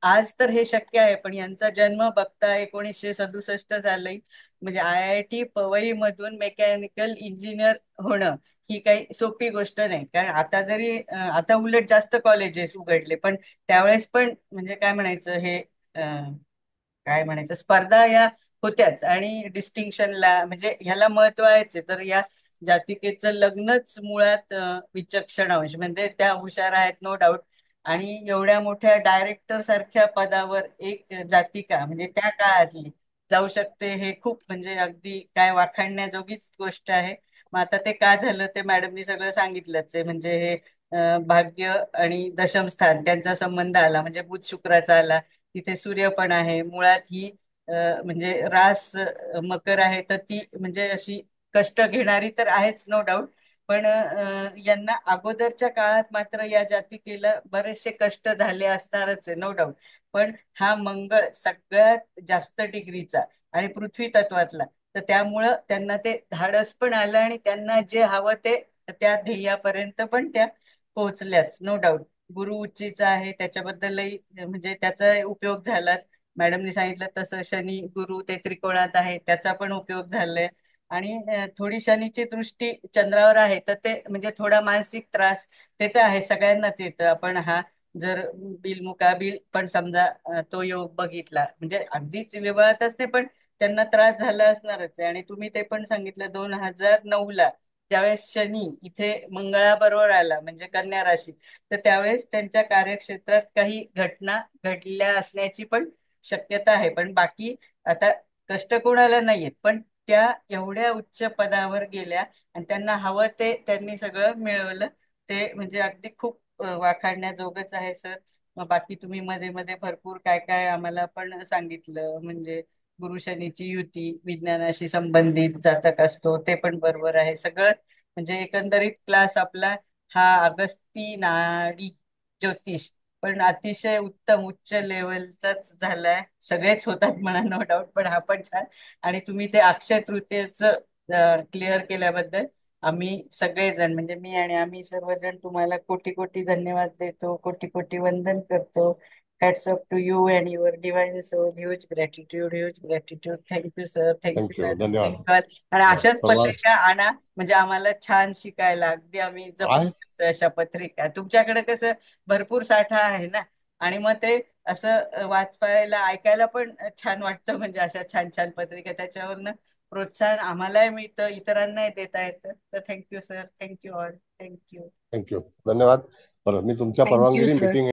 आज तर हे शक्य आहे, पण यांचा जन्म बघता 1967 झालंय. म्हणजे IIT पवई मधून मेकॅनिकल इंजिनियर होणं ही काही सोपी गोष्ट नाही. कारण आता जरी आता उलट जास्त कॉलेजेस उघडले, पण त्यावेळेस पण म्हणजे काय म्हणायचं हे काय म्हणायचं स्पर्धा या होत्याच आणि डिस्टिंक्शनला म्हणजे ह्याला महत्व आहेच आहे. तर या जातिकेचं लग्नच मुळात विचक्षण अंश म्हणजे त्या हुशार आहेत नो डाऊट. आणि एवढ्या मोठ्या डायरेक्टर सारख्या पदावर एक जातिका म्हणजे त्या काळातली जाऊ शकते, हे खूप म्हणजे अगदी काय वाखाणण्याजोगीच गोष्ट आहे. मग आता ते का झालं ते मॅडमनी सगळं सांगितलंच आहे. म्हणजे हे भाग्य आणि दशम स्थान त्यांचा संबंध आला, म्हणजे बुध शुक्राचा आला, तिथे सूर्य पण आहे. मुळात ही म्हणजे रास मकर आहे, तर ती म्हणजे अशी कष्ट घेणारी तर आहेच नो डाऊट. पण यांना अगोदरच्या काळात मात्र या जातिकेला बरेचसे कष्ट झाले असणारच आहे नो डाऊट. पण हा मंगळ सगळ्यात जास्त डिग्रीचा आणि पृथ्वी तत्वातला, तर त्यामुळं त्यांना ते धाडस पण आलं आणि त्यांना जे हवं ते त्या ध्येयापर्यंत पण त्या पोहोचल्याच नो डाऊट. गुरु उच्चीचा आहे त्याच्याबद्दलही म्हणजे त्याचा उपयोग झालाच. मॅडमनी सांगितलं तसं शनी गुरु ते त्रिकोणात आहे त्याचा पण उपयोग झालाय. आणि थोडी शनीची दृष्टी चंद्रावर आहे, तर ते म्हणजे थोडा मानसिक त्रास ते तर आहे, सगळ्यांनाच येतं. आपण हा जर बिल मुकाबिल पण समजा तो योग बघितला म्हणजे अगदीच विवाहातच नाही, पण त्यांना त्रास झाला असणारच आहे. आणि तुम्ही ते पण सांगितलं 2009ला ज्यावेळेस शनी इथे मंगळाबरोबर आला म्हणजे कन्या राशी, तर त्यावेळेस त्यांच्या कार्यक्षेत्रात काही घटना घडल्या असण्याची पण शक्यता आहे. पण बाकी आता कष्ट कोणाला नाहीयेत, पण त्या एवढ्या उच्च पदावर गेल्या आणि त्यांना हवं ते त्यांनी सगळं मिळवलं, ते म्हणजे अगदी खूप वाखाणण्याजोगच आहे सर. मग बाकी तुम्ही मध्ये मध्ये भरपूर काय काय आम्हाला पण सांगितलं, म्हणजे गुरु शनीची युती विज्ञानाशी संबंधित जातक असतो ते पण बरोबर आहे सगळं. म्हणजे एकंदरीत क्लास आपला हा अगस्ती नाडी ज्योतिष पण अतिशय उत्तम उच्च लेवलचाच झालाय. सगळेच होतात म्हणा नो डाऊट, पण हा पण छान. आणि तुम्ही ते अक्षय तृतीयेचं क्लिअर केल्याबद्दल आम्ही सगळेजण म्हणजे मी आणि आम्ही सर्वजण तुम्हाला कोटी कोटी धन्यवाद देतो, कोटी कोटी वंदन करतो. Hats off to you and your divine soul. Huge gratitude, huge gratitude. Thank you sir, thank you thank you, madam, धन्यवाद. थँक्यू. आणि अशाच सर्व पत्रिका आणा म्हणजे आम्हाला छान शिकायला अगदी आम्ही जपू आहे. शकतो अशा पत्रिका. तुमच्याकडे कसं भरपूर साठा आहे ना, आणि मग ते असं वाचवायला ऐकायला पण छान वाटतं. म्हणजे अशा छान छान पत्रिका त्याच्यावरनं प्रोत्साहन आम्हालाही मिळतं, इतरांनाही देता येतं. तर thank you sir, thank you all, thank you. Thank you, धन्यवाद. बरं, मी तुमच्या थँक्यू परवानगीने सर. मीटिंग